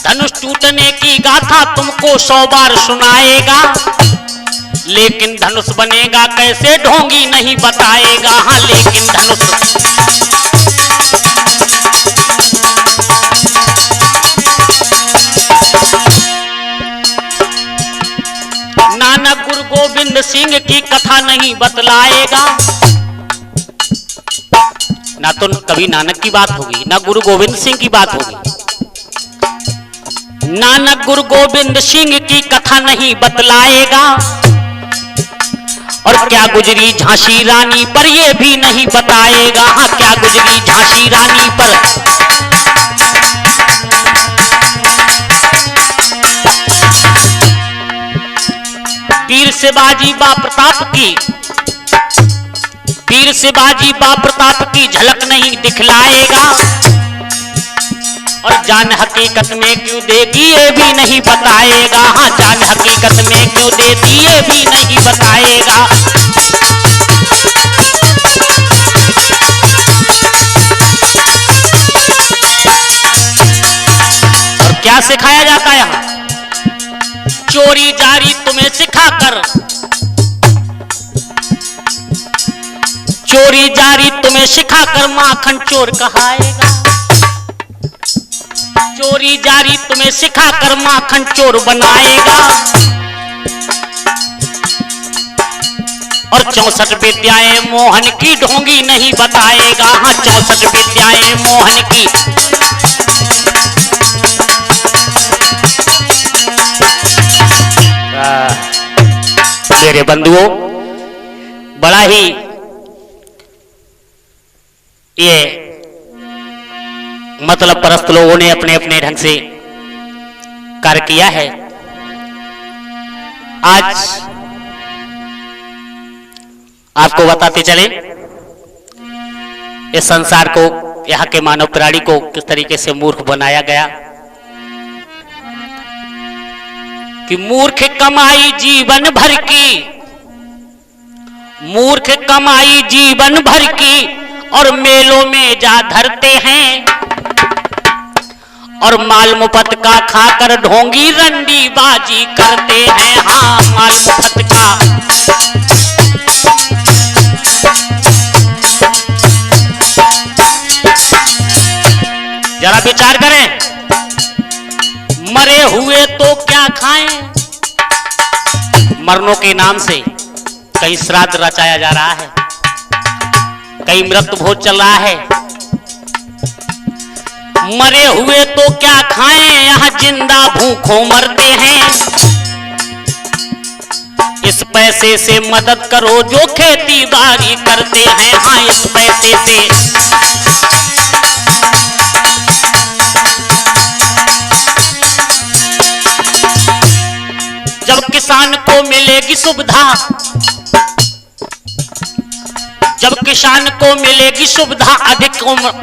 धनुष टूटने की गाथा तुमको 100 बार सुनाएगा, लेकिन धनुष बनेगा कैसे ढोंगी नहीं बताएगा। हाँ, लेकिन धनुष नानक गुरु गोविंद सिंह की कथा नहीं बतलाएगा। ना तो कभी नानक की बात होगी, ना गुरु गोविंद सिंह की बात होगी। नानक गुरु गोविंद सिंह की कथा नहीं बतलाएगा, और क्या गुजरी झांसी रानी पर ये भी नहीं बताएगा। हाँ, क्या गुजरी झांसी रानी पर। वीर शिवाजी बा प्रताप की झलक नहीं दिखलाएगा, और जान हकीकत में क्यों देगी ये भी नहीं बताएगा। हाँ, जान हकीकत में क्यों देती ये भी नहीं बताएगा। और क्या सिखाया जाता है यहाँ? चोरी जारी तुम्हें सिखाकर, चोरी जारी तुम्हें सिखाकर माखन चोर कहाएगा। चोरी जारी तुम्हें सिखाकर माखन चोर बनाएगा, और 64 विद्याएं मोहन की ढोंगी नहीं बताएगा। हाँ, 64 विद्याएं मोहन की। मेरे बंधुओं, बड़ा ही ये मतलब परस्त लोगों ने अपने अपने ढंग से कार्य किया है। आज आपको बताते चले इस संसार को, यहाँ के मानव प्राणी को किस तरीके से मूर्ख बनाया गया, कि मूर्ख कमाई जीवन भर की, मूर्ख कमाई जीवन भर की, और मेलों में जा धरते हैं, और माल मुफ्त का खाकर ढोंगी रंडी बाजी करते हैं। हाँ, माल मुफ्त का। जरा विचार करें, मरे हुए तो क्या खाएं, मरनों के नाम से कहीं श्राद्ध रचाया जा रहा है, कहीं मृत भोज चल रहा है। मरे हुए तो क्या खाएं, यहाँ जिंदा भूखों मरते हैं। इस पैसे पैसे से मदद करो जो खेती बाड़ी करते हैं, हाँ इस पैसे से। जब किसान को मिलेगी सुविधा, जब किसान को मिलेगी सुविधा अधिक उम्र,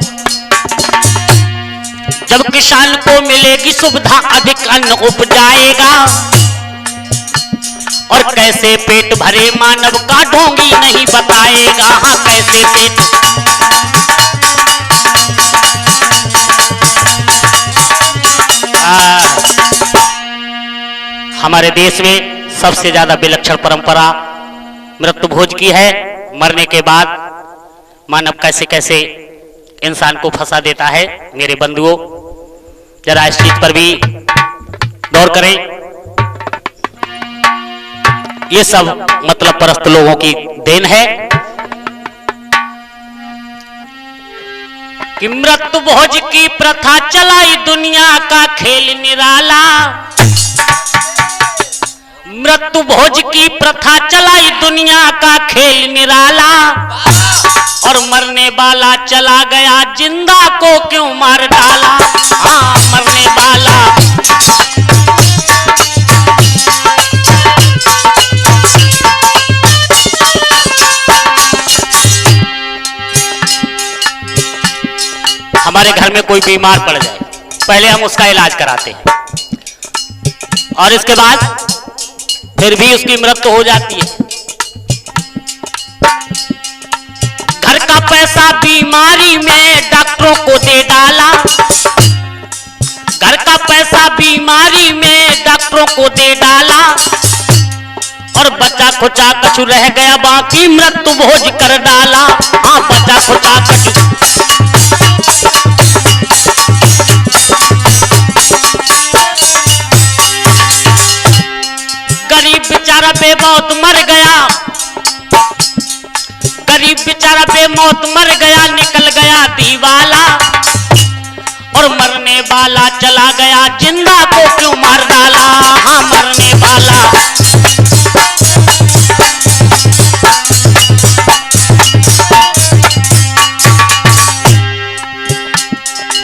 जब किसान को मिलेगी सुविधा अधिक अन्न उपजाएगा, और कैसे पेट भरे मानव का ढोंगी नहीं बताएगा, हाँ कैसे पेट। हमारे देश में सबसे ज्यादा विलक्षण परंपरा मृत्यु भोज की है। मरने के बाद मानव कैसे कैसे इंसान को फंसा देता है। मेरे बंधुओं, जरा इस चीज पर भी गौर करें। ये सब मतलब परस्त लोगों की देन है कि मृत्यु भोज की प्रथा चलाई दुनिया का खेल निराला। मृत्यु भोज की प्रथा चलाई दुनिया का खेल निराला, और मरने वाला चला गया जिंदा को क्यों मार डाला, हाँ मरने वाला। हमारे घर में कोई बीमार पड़ जाए, पहले हम उसका इलाज कराते हैं, और इसके बाद फिर भी उसकी मृत्यु हो जाती है। घर का पैसा बीमारी में डॉक्टरों को दे डाला, घर का पैसा बीमारी में डॉक्टरों को दे डाला, और बचा खुचा कछु रह गया बाकी मृत्यु भोज कर डाला, हाँ बचा खुचा कछु। गरीब बेचारा बेमौत मर गया, गरीब बेचारा बेमौत मर गया, निकल गया दीवाला, और मरने वाला चला गया जिंदा को क्यों मार डाला, हाँ मरने वाला।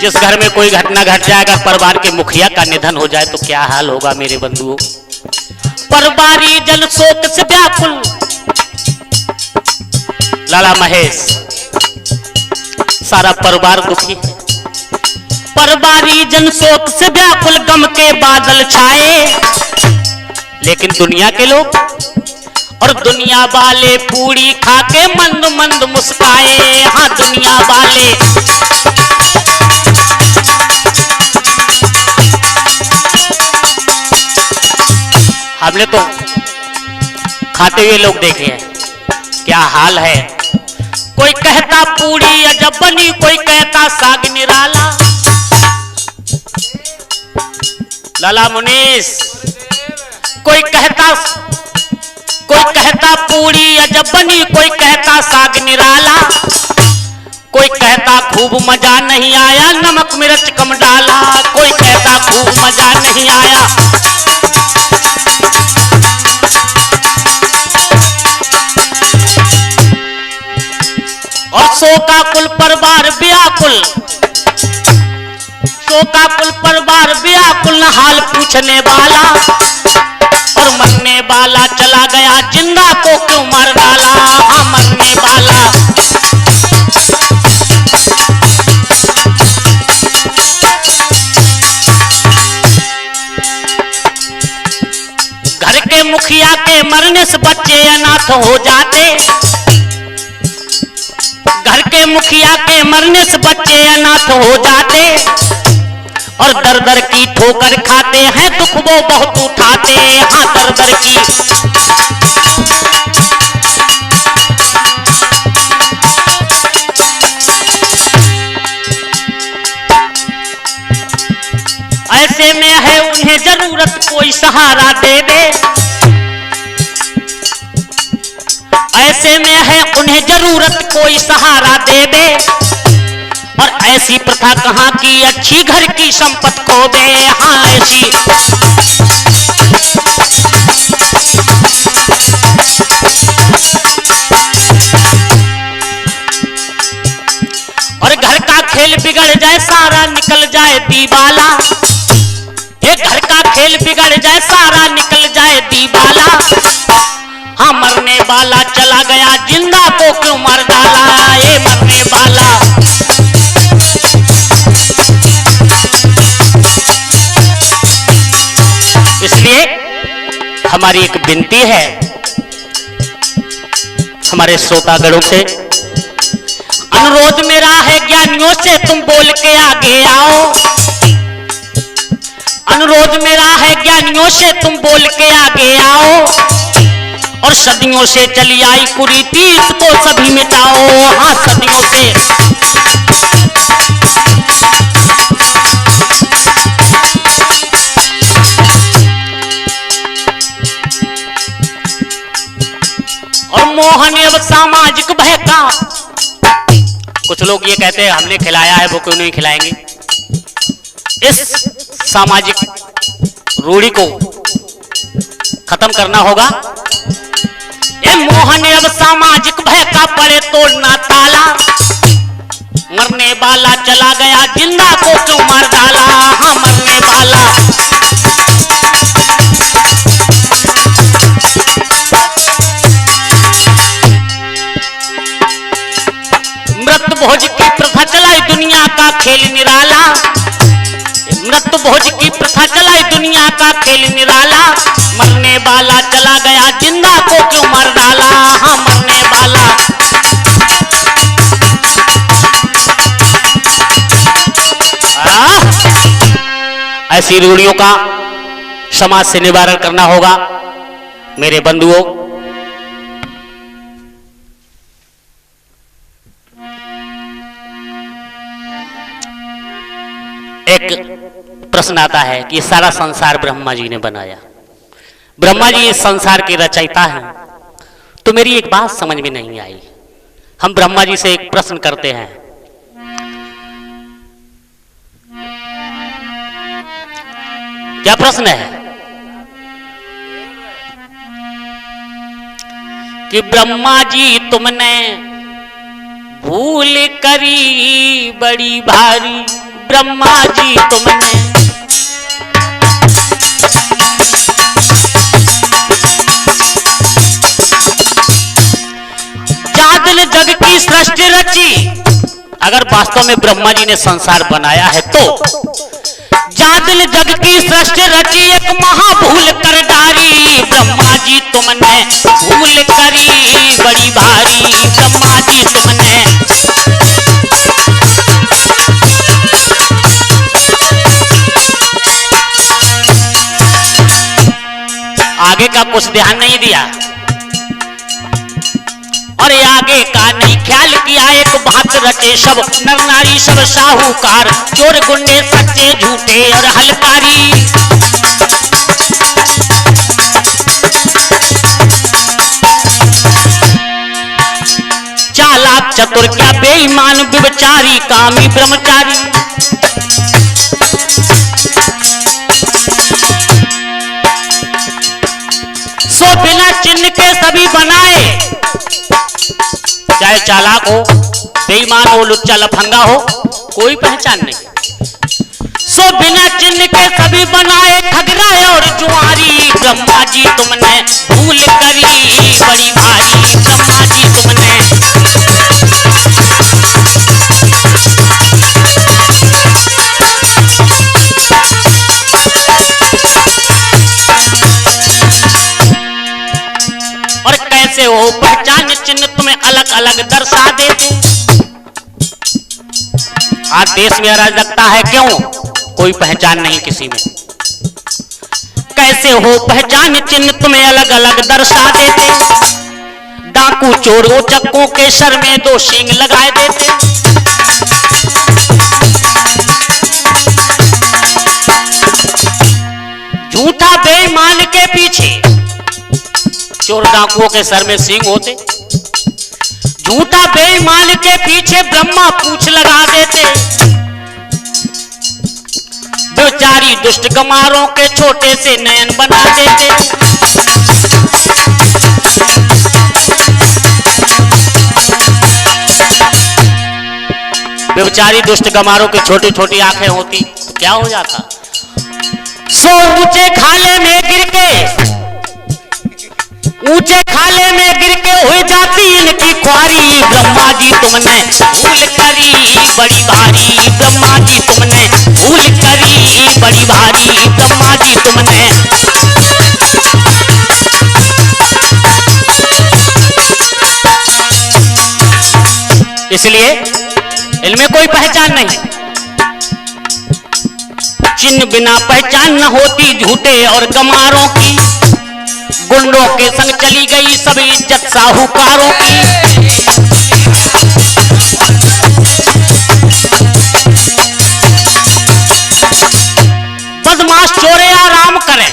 जिस घर में कोई घटना घट जाएगा, परिवार के मुखिया का निधन हो जाए तो क्या हाल होगा मेरे बंधुओं। परिवारी जन शोक से व्याकुल, लाला महेश, सारा परिवार दुखी है। परिवारी जन शोक से व्याकुल, गम के बादल छाए, लेकिन दुनिया के लोग और दुनिया वाले पूरी खा के मंद मंद मुस्काए, हाँ दुनिया वाले। हमने तो खाते हुए लोग देखे हैं, क्या हाल है। कोई कहता पूरी अजब बनी, कोई कहता साग निराला। लाला मुनीस, कोई कहता पूरी अजब बनी, कोई कहता साग निराला, कोई कहता खूब मजा नहीं आया नमक मिर्च कम डाला, कोई कहता खूब मजा नहीं आया। और शोकाकुल परिवार व्याकुल, शोकाकुल परिवार व्याकुल, हाल पूछने वाला, और मरने वाला चला गया जिंदा को क्यों मार डाला, हाँ मरने वाला। घर के मुखिया के मरने से बच्चे अनाथ हो जाते, घर के मुखिया के मरने से बच्चे अनाथ हो जाते, और दर दर की ठोकर खाते हैं, दुख वो बहुत उठाते, हाँ दर दर की। ऐसे में है उन्हें जरूरत कोई सहारा दे दे, ऐसे में है उन्हें जरूरत कोई सहारा दे दे, और ऐसी प्रथा कहाँ की अच्छी घर की संपत्ति खो दे, हाँ ऐसी। सारा निकल जाए दीवाला, ये घर का खेल बिगड़ जाए सारा निकल जाए दीवाला। हाँ मरने वाला चला गया जिंदा को क्यों मार डाला, ये मरने वाला। इसलिए हमारी एक विनती है हमारे श्रोतागणों से, अनुरोध मेरा है ज्ञानियों से तुम बोल के आगे आओ, अनुरोध मेरा है ज्ञानियों से तुम बोल के आगे आओ, और सदियों से चली आई कुरीति इसको सभी मिटाओ। हाँ सदियों से। और मोहन अब सामाजिक बहका, कुछ लोग ये कहते हैं हमने खिलाया है वो क्यों नहीं खिलाएंगे। इस सामाजिक रूढ़ी को खत्म करना होगा। ये मोहन अब सामाजिक बहका पड़े तोड़ना ताला, मरने वाला चला गया जिंदा को क्यों मार डाला। हाँ मरने वाला। मृत भोज की प्रथा चलाई दुनिया का खेल निराला, मृत भोज की प्रथा चलाई दुनिया का खेल निराला, मरने वाला चला गया जिंदा को क्यों मार डाला। हाँ मरने वाला। ऐसी रूढ़ियों का समाज से निवारण करना होगा मेरे बंधुओं। एक प्रश्न आता है कि सारा संसार ब्रह्मा जी ने बनाया, ब्रह्मा जी इस संसार के रचयिता हैं, तो मेरी एक बात समझ में नहीं आई। हम ब्रह्मा जी से एक प्रश्न करते हैं, क्या प्रश्न है कि ब्रह्मा जी तुमने भूल करी बड़ी भारी, ब्रह्मा जी तुमने जादल जग की सृष्टि रची। अगर वास्तव में ब्रह्मा जी ने संसार बनाया है तो जादल जग की सृष्टि रची एक महाभूल कर डारी, ब्रह्मा जी तुमने भूल करी बड़ी भारी, ब्रह्मा जी तुमने। आगे का कुछ ध्यान नहीं दिया और आगे का नहीं ख्याल किया। एक बात रचे सब नर नारी सब साहूकार, चोर गुंडे सच्चे झूठे और हलकारी। चालाक चतुर क्या बेईमान व्यभिचारी कामी ब्रह्मचारी। सो बिना चिन्ह के सभी बनाए, चाहे चालाक हो बेईमान हो लुच्चा लफंगा हो कोई पहचान नहीं। सो बिना चिन्ह के सभी बनाए ठगराए और जुआरी, ब्रह्मा जी तुमने भूल करी बड़ी भारी, ब्रह्मा जी तुमने। और कैसे हो पहचान चिन्ह तुम्हें अलग अलग दर्शा देते। आज देश में अराजकता है, क्यों? कोई पहचान नहीं किसी में। कैसे हो पहचान चिन्ह तुम्हें अलग अलग दर्शा देते। डाकू चोरों चक्कों के सर में दो सींग लगाए देते। झूठा बेईमान के पीछे चोर डाकुओं के सर में सींग होते। झूठा बेईमान के पीछे ब्रह्मा पूछ लगा देते। बेचारी दुष्ट गमारों के छोटे से नयन बना देते। बेचारी दुष्ट गमारों की छोटी छोटी आंखें होती तो क्या हो जाता। सो ऊंचे खाले में गिर के हुई जाती इनकी ख्वारी। ब्रह्मा जी तुमने भूल करी बड़ी भारी, ब्रह्मा जी तुमने भूल करी बड़ी भारी, ब्रह्मा जी तुमने। इसलिए इनमें कोई पहचान नहीं, चिन्ह बिना पहचान न होती झूठे और गमारों की। गुंडों के संग चली गई सब इज्जत साहूकारों की। बदमाश चोरे आराम करें,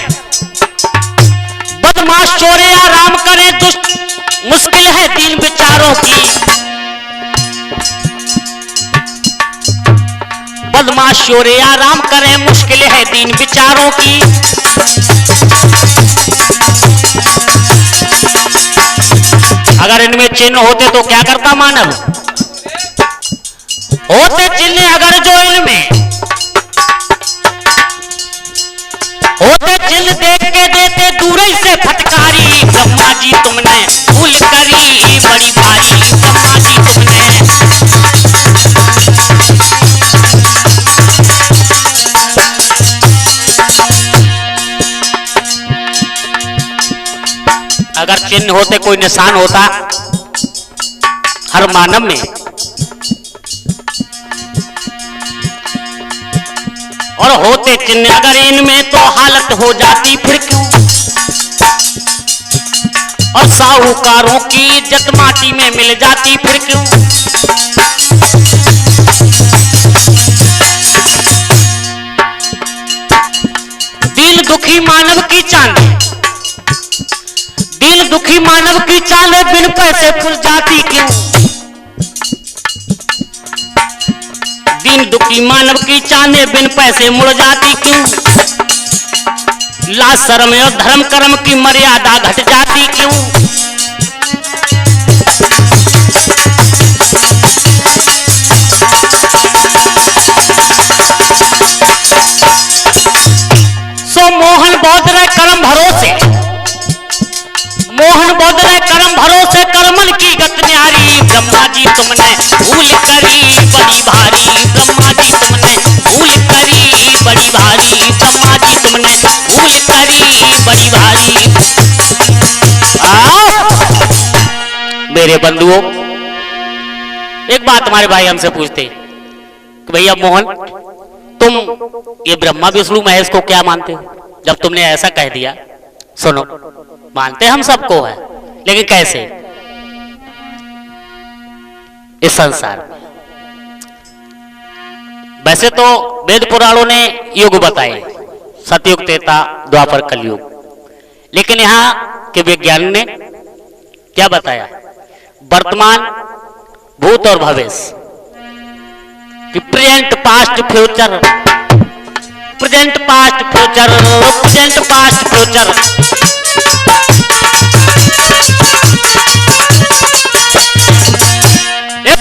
बदमाश चोरे आराम करें, दुष्ट मुश्किल है दीन बेचारों की। बदमाश चोरे आराम करें, मुश्किल है दीन बेचारों की। अगर इनमें चिन्ह होते तो क्या करता मानव? होते चिन्ह अगर जो इनमें होते, चिन्ह देख के देते दूर से फटकारी। ब्रह्मा जी तुमने भूल करी बड़ी भारी, ब्रह्मा जी तुमने। अगर चिन्ह होते, कोई निशान होता हर मानव में, और होते चिन्ह अगर इनमें तो हालत हो जाती फिर क्यों। और साहूकारों की इज्जत माटी में मिल जाती फिर क्यों। दिल दुखी मानव की चांदी, दिल दुखी मानव की चाले बिन पैसे फुल जाती क्यों। दिन दुखी मानव की चांदे बिन पैसे मुड़ जाती क्यों। लाज शर्म और धर्म कर्म की मर्यादा घट जाती क्यों। सो मोहन बौद्ध रहे कर्म भरोसे, मोहन बौद्ध रहे कर्म भरोसे, कर्मन की गत न्यारी। ब्रह्मा जी तुमने भूल करी बड़ी भारी, ब्रह्मा जी तुमने भूल करी बड़ी भारी, ब्रह्मा जी तुमने भूल करी बड़ी भारी। मेरे बंधुओं, एक बात हमारे भाई हमसे पूछते कि भैया मोहन, तुम ये ब्रह्मा विष्णु महेश को क्या मानते हो? जब तुमने ऐसा कह दिया, सुनो, मानते हम सबको है, लेकिन कैसे? इस संसार में वैसे तो वेद पुराणों ने युग बताए, सतयुग, त्रेता, द्वापर, कलयुग, लेकिन यहाँ के विज्ञान ने क्या बताया? वर्तमान, भूत और भविष्य, कि present, past, future, present, past, future, present, past, future.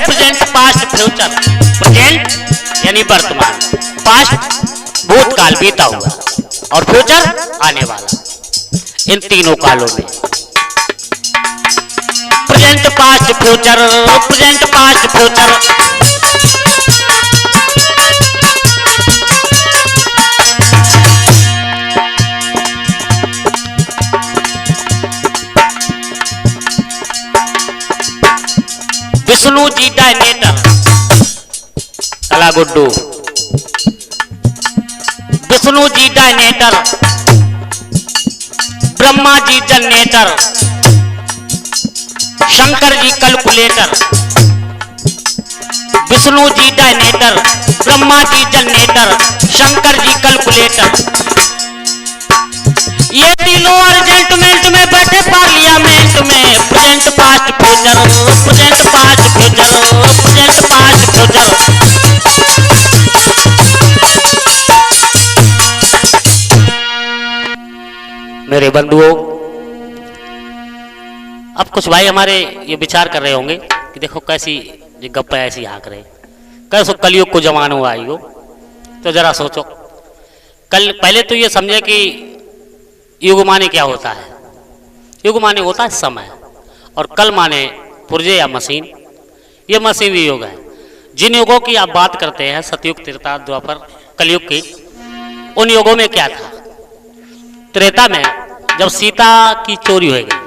Present, past, future. Present यानी वर्तमान, पास्ट भूतकाल बीता हुआ, और फ्यूचर आने वाला। इन तीनों कालों में present, past, future, present, past, future. Vishnu ji डायनेटर, कला गुड्डू, विष्णु जी डायनेटर, ब्रह्मा जी जनरेटर, शंकर जी कैलकुलेटर। विष्णु जी डायनेटर, ब्रह्मा जी जनरेटर, शंकर जी कैलकुलेटर। ये तीनों अर्जेंटमेंट में बैठे पार्लियामेंट में। Present, past, future, present, past, future, present, past, future. मेरे बंधुओं, अब कुछ भाई हमारे ये विचार कर रहे होंगे कि देखो कैसी ये गप्पा ऐसी हाँक रहे, कैसो कलयुग को जमानो आई हो। तो जरा सोचो, कल पहले तो ये समझे कि युग माने क्या होता है। युग माने होता है समय, और कल माने पुर्जे या मशीन। ये मशीनरी युग है। जिन युगों की आप बात करते हैं, सतयुग, त्रेता, द्वापर, कलयुग की, उन युगों में क्या था? त्रेता में जब सीता की चोरी हो गई,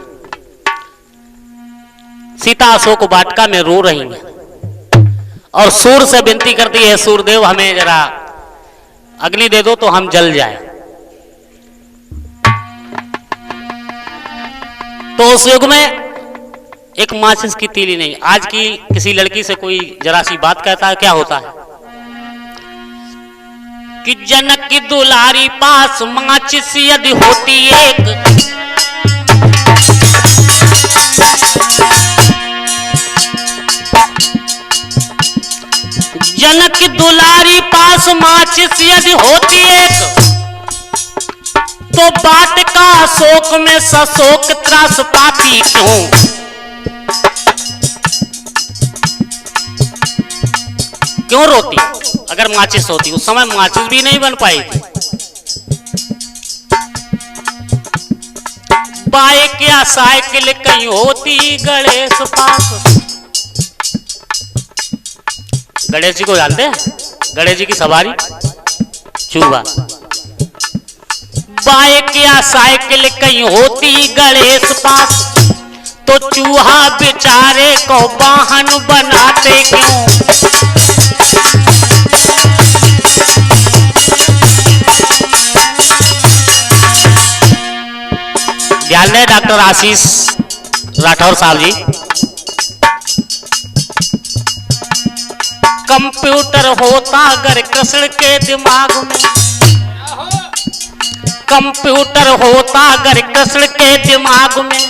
सीता अशोक वाटिका में रो रही है और सूर्य से विनती करती है, सूर्यदेव हमें जरा अग्नि दे दो तो हम जल जाए। तो उस युग में एक माचिस की तीली नहीं। आज की किसी लड़की से कोई जरा सी बात कहता है, क्या होता है कि जनक की दुलारी पास माचिस यदि होती एक, जनक की दुलारी पास माचिस यदि होती एक, तो वाटिका शोक में सशोक त्रास पाती क्यों? क्यों रोती? अगर माचिस होती, उस समय माचिस भी नहीं बन पाई थी। बाइक या साइकिल कहीं होती गणेश पास। गणेश जी को जानते हैं? गणेश जी की सवारी चूहा। बाइक या साइकिल कहीं होती गणेश पास, तो चूहा बेचारे को वाहन बनाते क्यों? ध्यान दें डॉक्टर आशीष राठौर साहब जी। कंप्यूटर होता अगर कृष्ण के दिमाग में, कंप्यूटर होता अगर कृष्ण के दिमाग में,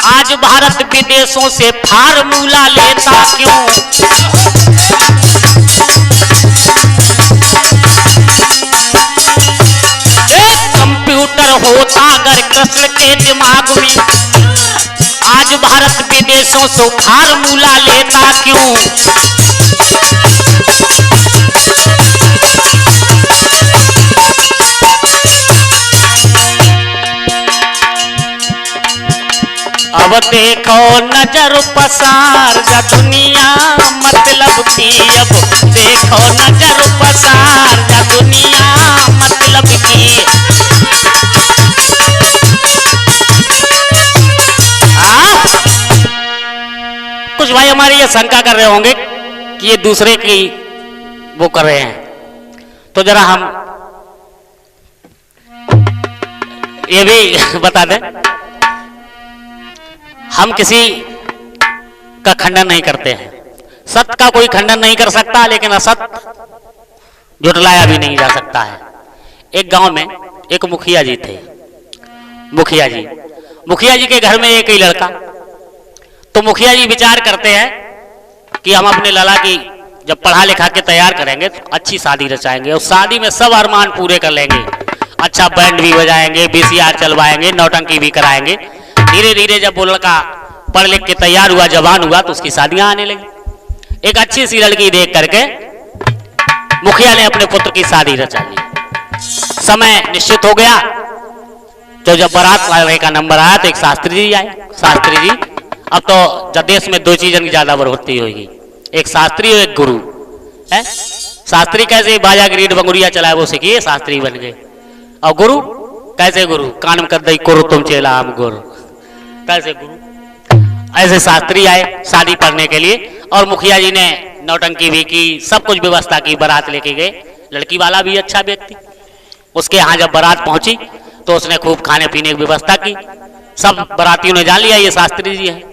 आज भारत विदेशों से फार्मूला लेता क्यों? कंप्यूटर होता अगर कृष्ण के दिमाग में, आज भारत विदेशों से फार्मूला लेता क्यों? अब देखो नजर पसार जा दुनिया मतलब की, अब देखो नजर पसार जा दुनिया मतलब की। कुछ भाई हमारी ये शंका कर रहे होंगे कि ये दूसरे की वो कर रहे हैं, तो जरा हम ये भी बता दें, हम किसी का खंडन नहीं करते हैं। सत्य का कोई खंडन नहीं कर सकता, लेकिन असत्य झुटलाया भी नहीं जा सकता है। एक गांव में एक मुखिया जी थे। मुखिया जी के घर में एक ही लड़का। तो मुखिया जी विचार करते हैं कि हम अपने लाला की जब पढ़ा लिखा के तैयार करेंगे तो अच्छी शादी रचाएंगे, और शादी में सब अरमान पूरे कर लेंगे। अच्छा बैंड भी बजाएंगे, VCR चलवाएंगे, नौटंकी भी कराएंगे। धीरे धीरे जब वो लड़का पढ़ लिख के तैयार हुआ, जवान हुआ, तो उसकी शादियां आने लगी। एक अच्छी सी लड़की देख करके मुखिया ने अपने पुत्र की शादी रचा ली। समय निश्चित हो गया। तो जब बारात वाले का नंबर आया तो एक शास्त्री जी आए। शास्त्री जी, अब तो देश में दो चीजों की ज्यादा बढ़ोतरी होगी, एक शास्त्री और एक गुरु है। शास्त्री कैसे बाजा ग्रीड बंगुरिया चलाए वो सीखिए, शास्त्री बन गए। और गुरु कैसे? गुरु कानम कर दई कुरु तुम चेला हम गुरु, कैसे गुरु? ऐसे शास्त्री आए शादी पढ़ने के लिए, और मुखिया जी ने नौटंकी भी की, सब कुछ व्यवस्था की, बारात लेके गए। लड़की वाला भी अच्छा व्यक्ति, उसके यहाँ जब बारात पहुंची तो उसने खूब खाने पीने की व्यवस्था की। सब बारातियों ने जान लिया ये शास्त्री जी है।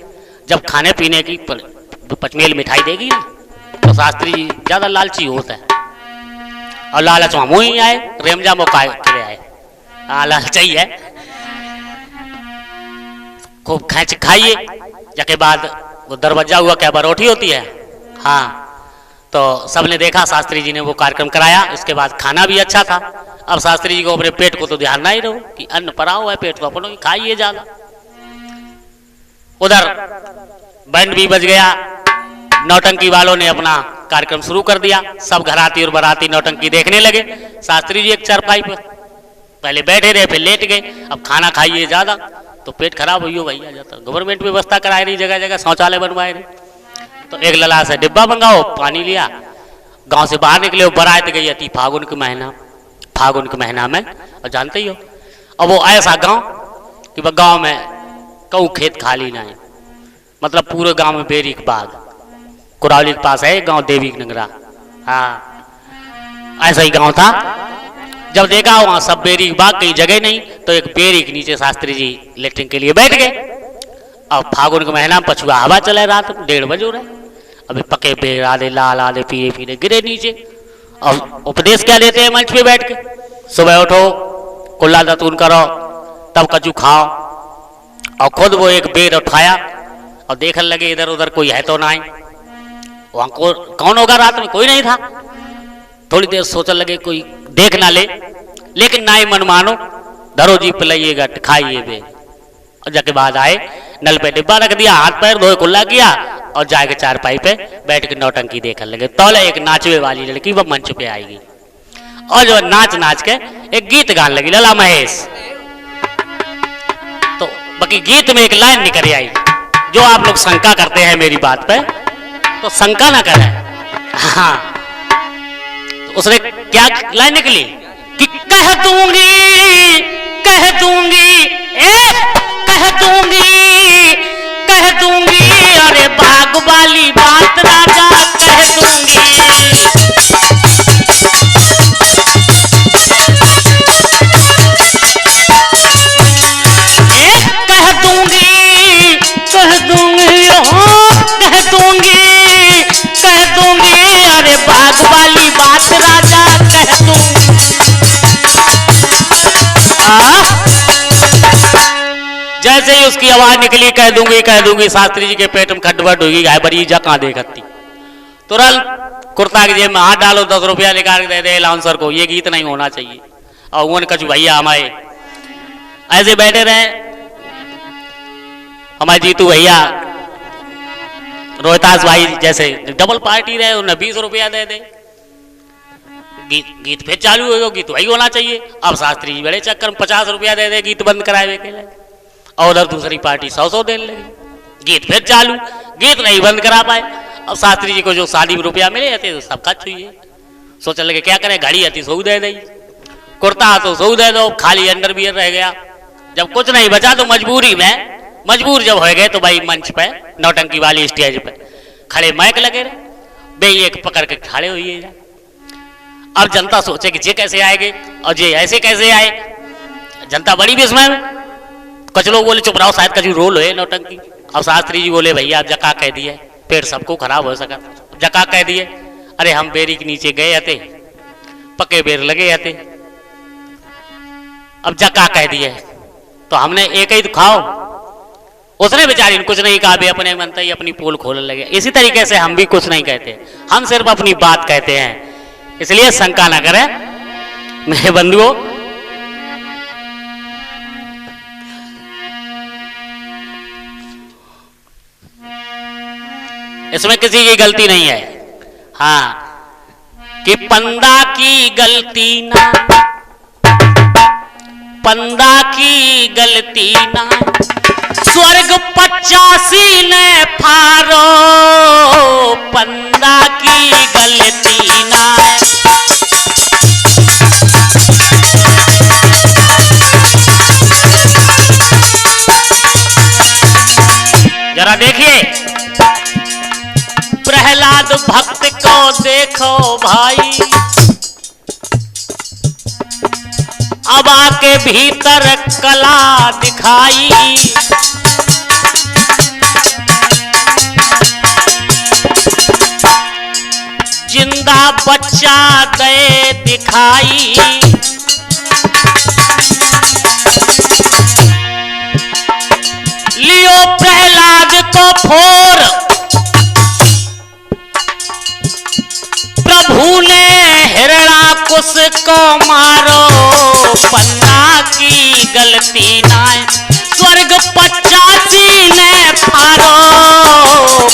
जब खाने पीने की पचमेल मिठाई देगी ना, तो शास्त्री जी ज्यादा लालची होता है, और लालच हम ही आए, रेमजा मौका के लिए आए, लालची है। खूब खैच खाइए। जाके बाद वो दरवाजा हुआ, क्या बरोठी होती है, हाँ। तो सबने देखा, शास्त्री जी ने वो कार्यक्रम कराया। इसके बाद खाना भी अच्छा था। अब शास्त्री जी को अपने पेट को तो ध्यान नहीं रहो कि अन्न पड़ा हुआ है, पेट को अपनों खाइए ज्यादा। उधर बैंड भी बज गया, नौटंकी वालों ने अपना कार्यक्रम शुरू कर दिया। सब घराती और बराती नौटंकी देखने लगे। शास्त्री जी एक चारपाई पर पहले बैठे रहे, फिर लेट गए। अब खाना खाइए ज्यादा तो पेट खराब हुई हो भैया जाता। गवर्नमेंट व्यवस्था कराए रही, जगह जगह शौचालय बनवाए रही। तो एक लला से डिब्बा मंगाओ, पानी लिया, गांव से बाहर निकले। बारात गई थी फागुन के महीना में, और जानते ही हो अब वो ऐसा गांव कि वह गांव में कहूँ खेत खाली ना है, मतलब पूरे गांव में बेरी के बाग। कुरावली के पास है गांव देवी नगरा, हाँ ऐसा ही गांव था। जब देखा वहां सब बेरी के बाग, कहीं जगह नहीं, तो एक बेरी के नीचे शास्त्री जी लेटरिन के लिए बैठ गए। अब फागुन के महीना में पछुआ हवा चले, रात 1:30 बजे हो रहे। अभी पके बेर आधे लाल आधे पीले पीले गिरे नीचे। अब उपदेश क्या देते हैं मंच पे बैठ के, सुबह उठो, कुल्ला दतून करो, तब कचू खाओ। और खुद वो एक बेर उठाया और देखने लगे इधर उधर कोई है तो नहीं। वहां कौन होगा, रात में कोई नहीं था। थोड़ी देर सोचने लगे कोई देख ना ले, लेकिन ना ही मन मानो, धरो जी पिलाइएगा खाइए बे। और जाके बाद आए, नल पे डिब्बा रख दिया, हाथ पैर धोए, कुल्ला किया और जाके चारपाई पे बैठ के नौटंकी देखने लगे। तौले एक नाचवे वाली लड़की वो मंच पे आएगी और जो नाच नाच के एक गीत गाने लगी, लला महेश। तो बाकी गीत में एक लाइन निकल आई। जो आप लोग शंका करते हैं मेरी बात पे, तो शंका ना करें। हाँ, तो उसने क्या लाइन निकली कि कह दूंगी अरे बाग वाली बात राजा कह दूंगी। अरे बाग वाली बात राजा कह दूंगी। जैसे ही उसकी आवाज निकली कह दूंगी, शास्त्री जी के पेट में खटबट होगी, गाय बड़ी जगह देखती। तुरंत कुर्ता की जेब में हाथ डालो, 10 रुपया निकाल दे दे लाउंसर को, ये गीत नहीं होना चाहिए। और उन कछु भैया हमारे ऐसे बैठे रहे, हमारे जीतू भैया, रोहितास भाई जैसे डबल पार्टी रहे, उन्हें 20 रुपया दे दे। गीत फिर चालू हो, गीत वही होना चाहिए। अब शास्त्री जी बड़े चक्कर में 50 रुपया दे दे गीत बंद कराए के लिए, और उधर दूसरी पार्टी 100 देने लगी। गीत फिर चालू, गीत नहीं बंद करा पाए। अब शास्त्री जी को जो शादी में रुपया मिले जाते तो सबका छुइए। सोचने लगे क्या करें, घड़ी आती सौ दे दी, कुर्ता तो सौ दे दो, खाली अंडरवियर रह गया। जब कुछ नहीं बचा तो मजबूर जब हो गए तो भाई मंच पे नौटंकी वाली स्टेज पे खड़े माइक लगे रहे, बे एक पकड़ के खड़े हुई। अब जनता सोचे कि ये कैसे आएंगे और ये ऐसे कैसे आए। जनता बड़ी भी इसमें, कुछ लोग बोले चुप रहो, शायद कभी रोल है नौटंकी। अब शास्त्री जी बोले भैया जका कह दिए, पेट सबको खराब हो सका, जका कह दिए। अरे हम बेरी के नीचे गए थे, पके बेर लगे थे, अब जका कह दिए तो हमने एक ही तो खाओ। उसने बेचारी ने कुछ नहीं कहा, भी अपने मन ही अपनी पोल खोलने लगे। इसी तरीके से हम भी कुछ नहीं कहते, हम सिर्फ अपनी बात कहते हैं, इसलिए शंका ना करें मेरे बंधुओं। इसमें किसी की गलती नहीं है। हाँ कि पंदा की गलती ना, पंदा की गलती ना, स्वर्ग 85 ने फारो, पंदा की गलती ना। जरा देखिए, प्रहलाद भक्त को देखो भाई, अब आके भीतर कला दिखाई। जिंदा बच्चा दे दिखाई, लियो प्रहलाद को फोर, प्रभु ने हिरणाकुश को मारो, पंदा की गलती ना, स्वर्ग 85 ने फारो,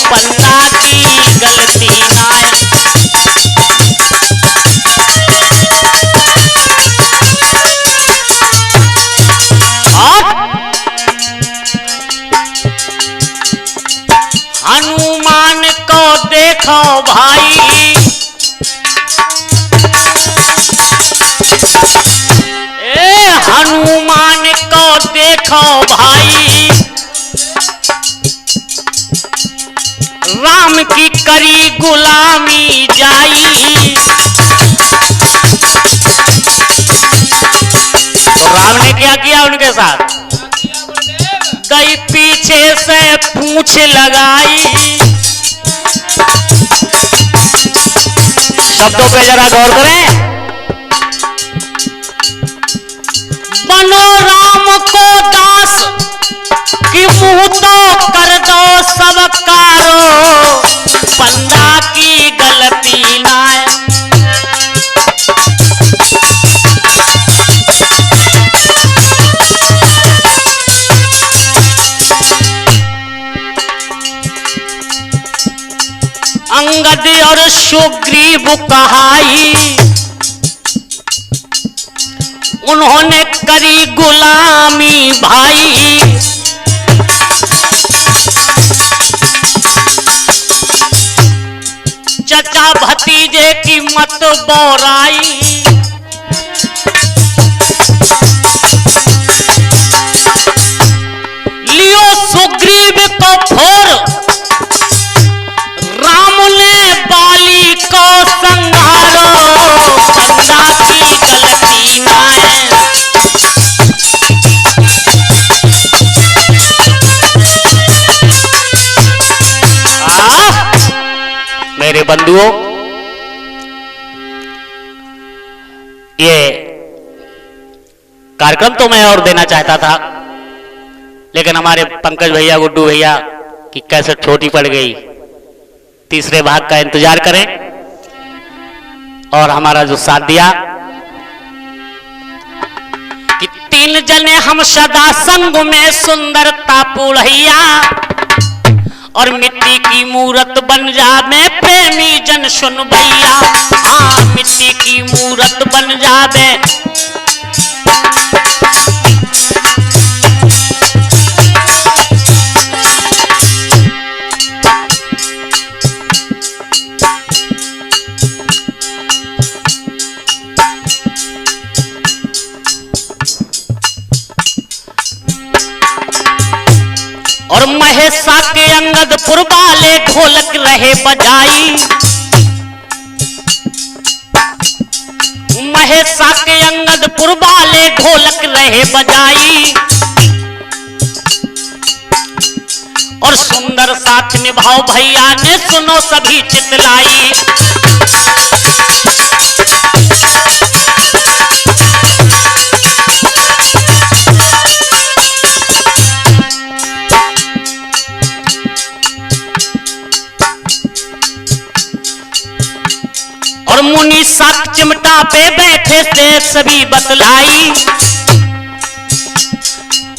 पंदा की गलती ना। देखो भाई, ए हनुमान को देखो भाई, राम की करी गुलामी जाई। तो राम ने क्या किया उनके साथ? गई पीछे से पूंछ लगाई। शब्दों पे जरा गौर करें। बनो राम को दास कि मुंह तो कर दो सब कारो, बंदा की गलती ना है। अंगद और सुग्रीव कहाई, उन्होंने करी गुलामी भाई। चचा भतीजे की मत बोराई, लियो सुग्रीव को फोर, राम ने बाली को संहारो, बंदा की गलती ना है। मेरे बंधुओं, ये कार्यक्रम तो मैं और देना चाहता था, लेकिन हमारे पंकज भैया, गुड्डू भैया की कैसेट छोटी पड़ गई। तीसरे भाग का इंतजार करें और हमारा जो साथ दिया कि तीन जने हम सदा संग में सुंदरता पूढ़ैया, और मिट्टी की मूरत बन जावे प्रेमी जन सुन भैया। हाँ, मिट्टी की मूरत बन जावे। और महेशा के अंगदपुर वाले ढोलक रहे बजाई, महेशा के अंगदपुर वाले ढोलक रहे बजाई, और सुंदर साथ निभाओ भैया ने सुनो सभी चितलाई। और मुनि साक चिमटा पे बैठे थे सभी बतलाई,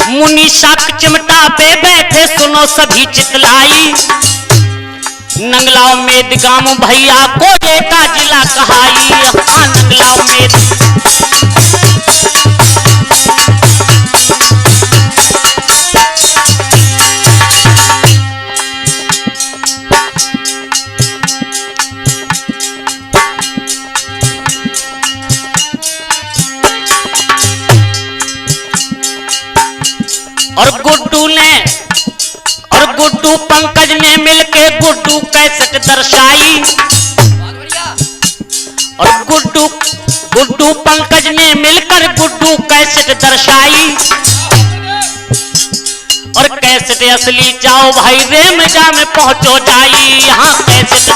मुनि साक चिमटा पे बैठे सुनो सभी चितलाई। नंगलाव में गांव भैया को का जिला कहाई। हाँ, नंगलाव में और गुड्डू पंकज ने मिलके गुड्डू कैसेट दर्शाई, और गुड्डू पंकज ने मिलकर गुड्डू कैसेट दर्शाई। और कैसेट असली जाओ भाई रेम जा में पहुंचो जाई। यहाँ कैसेट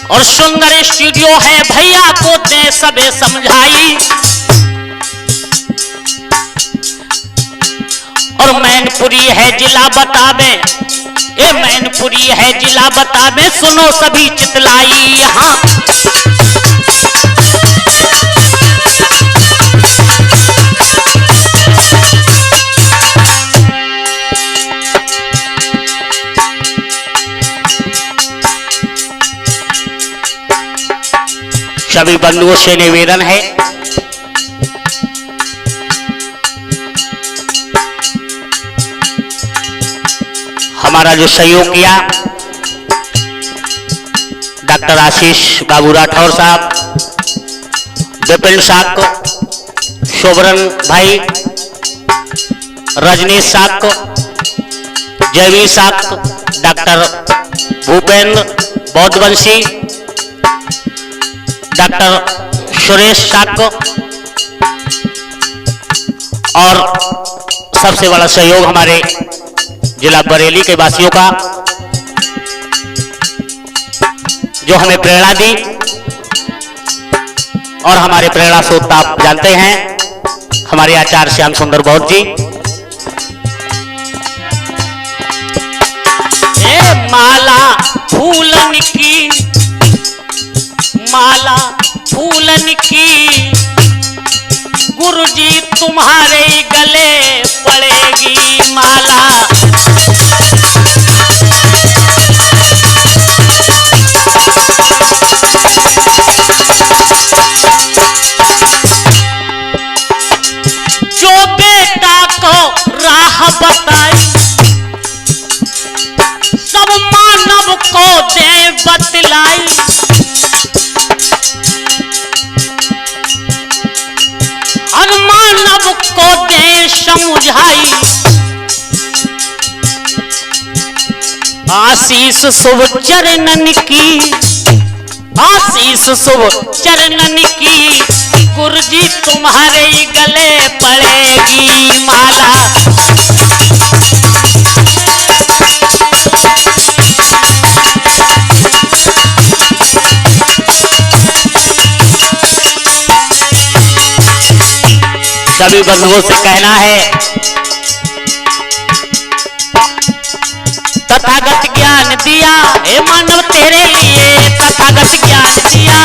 और सुंदर स्टूडियो है भैया को दे सबे समझाई। और मैनपुरी है जिला बतावे, ए मैनपुरी है जिला बतावे सुनो सभी चितलाई। हाँ सभी बंधुओं से निवेदन है हमारा जो सहयोग किया, डॉक्टर आशीष बाबू राठौर साहब, विपिन साक, शोभरन भाई, रजनीश साक, जयवीर साक, डॉक्टर भूपेंद्र बौद्धवंशी, डॉक्टर सुरेश साक, और सबसे बड़ा सहयोग हमारे जिला बरेली के वासियों का, जो हमें प्रेरणा दी। और हमारे प्रेरणा स्रोत आप जानते हैं, हमारे आचार्य श्याम सुंदर बौद्ध जी। माला फूलन की, माला फूलन की गुरुजी तुम्हारे गले पड़ेगी माला। जो बेटा को राह बताई, सब मानव को दे बतलाई। हर मानव को दे समझाई। आशीष शुभ चरणन की, आशीष शुभ चरणन की गुरुजी तुम्हारे गले पड़ेगी माला। सभी बंधुओं से कहना है, तथागत ज्ञान दिया हे मानव तेरे लिए, तथागत ज्ञान दिया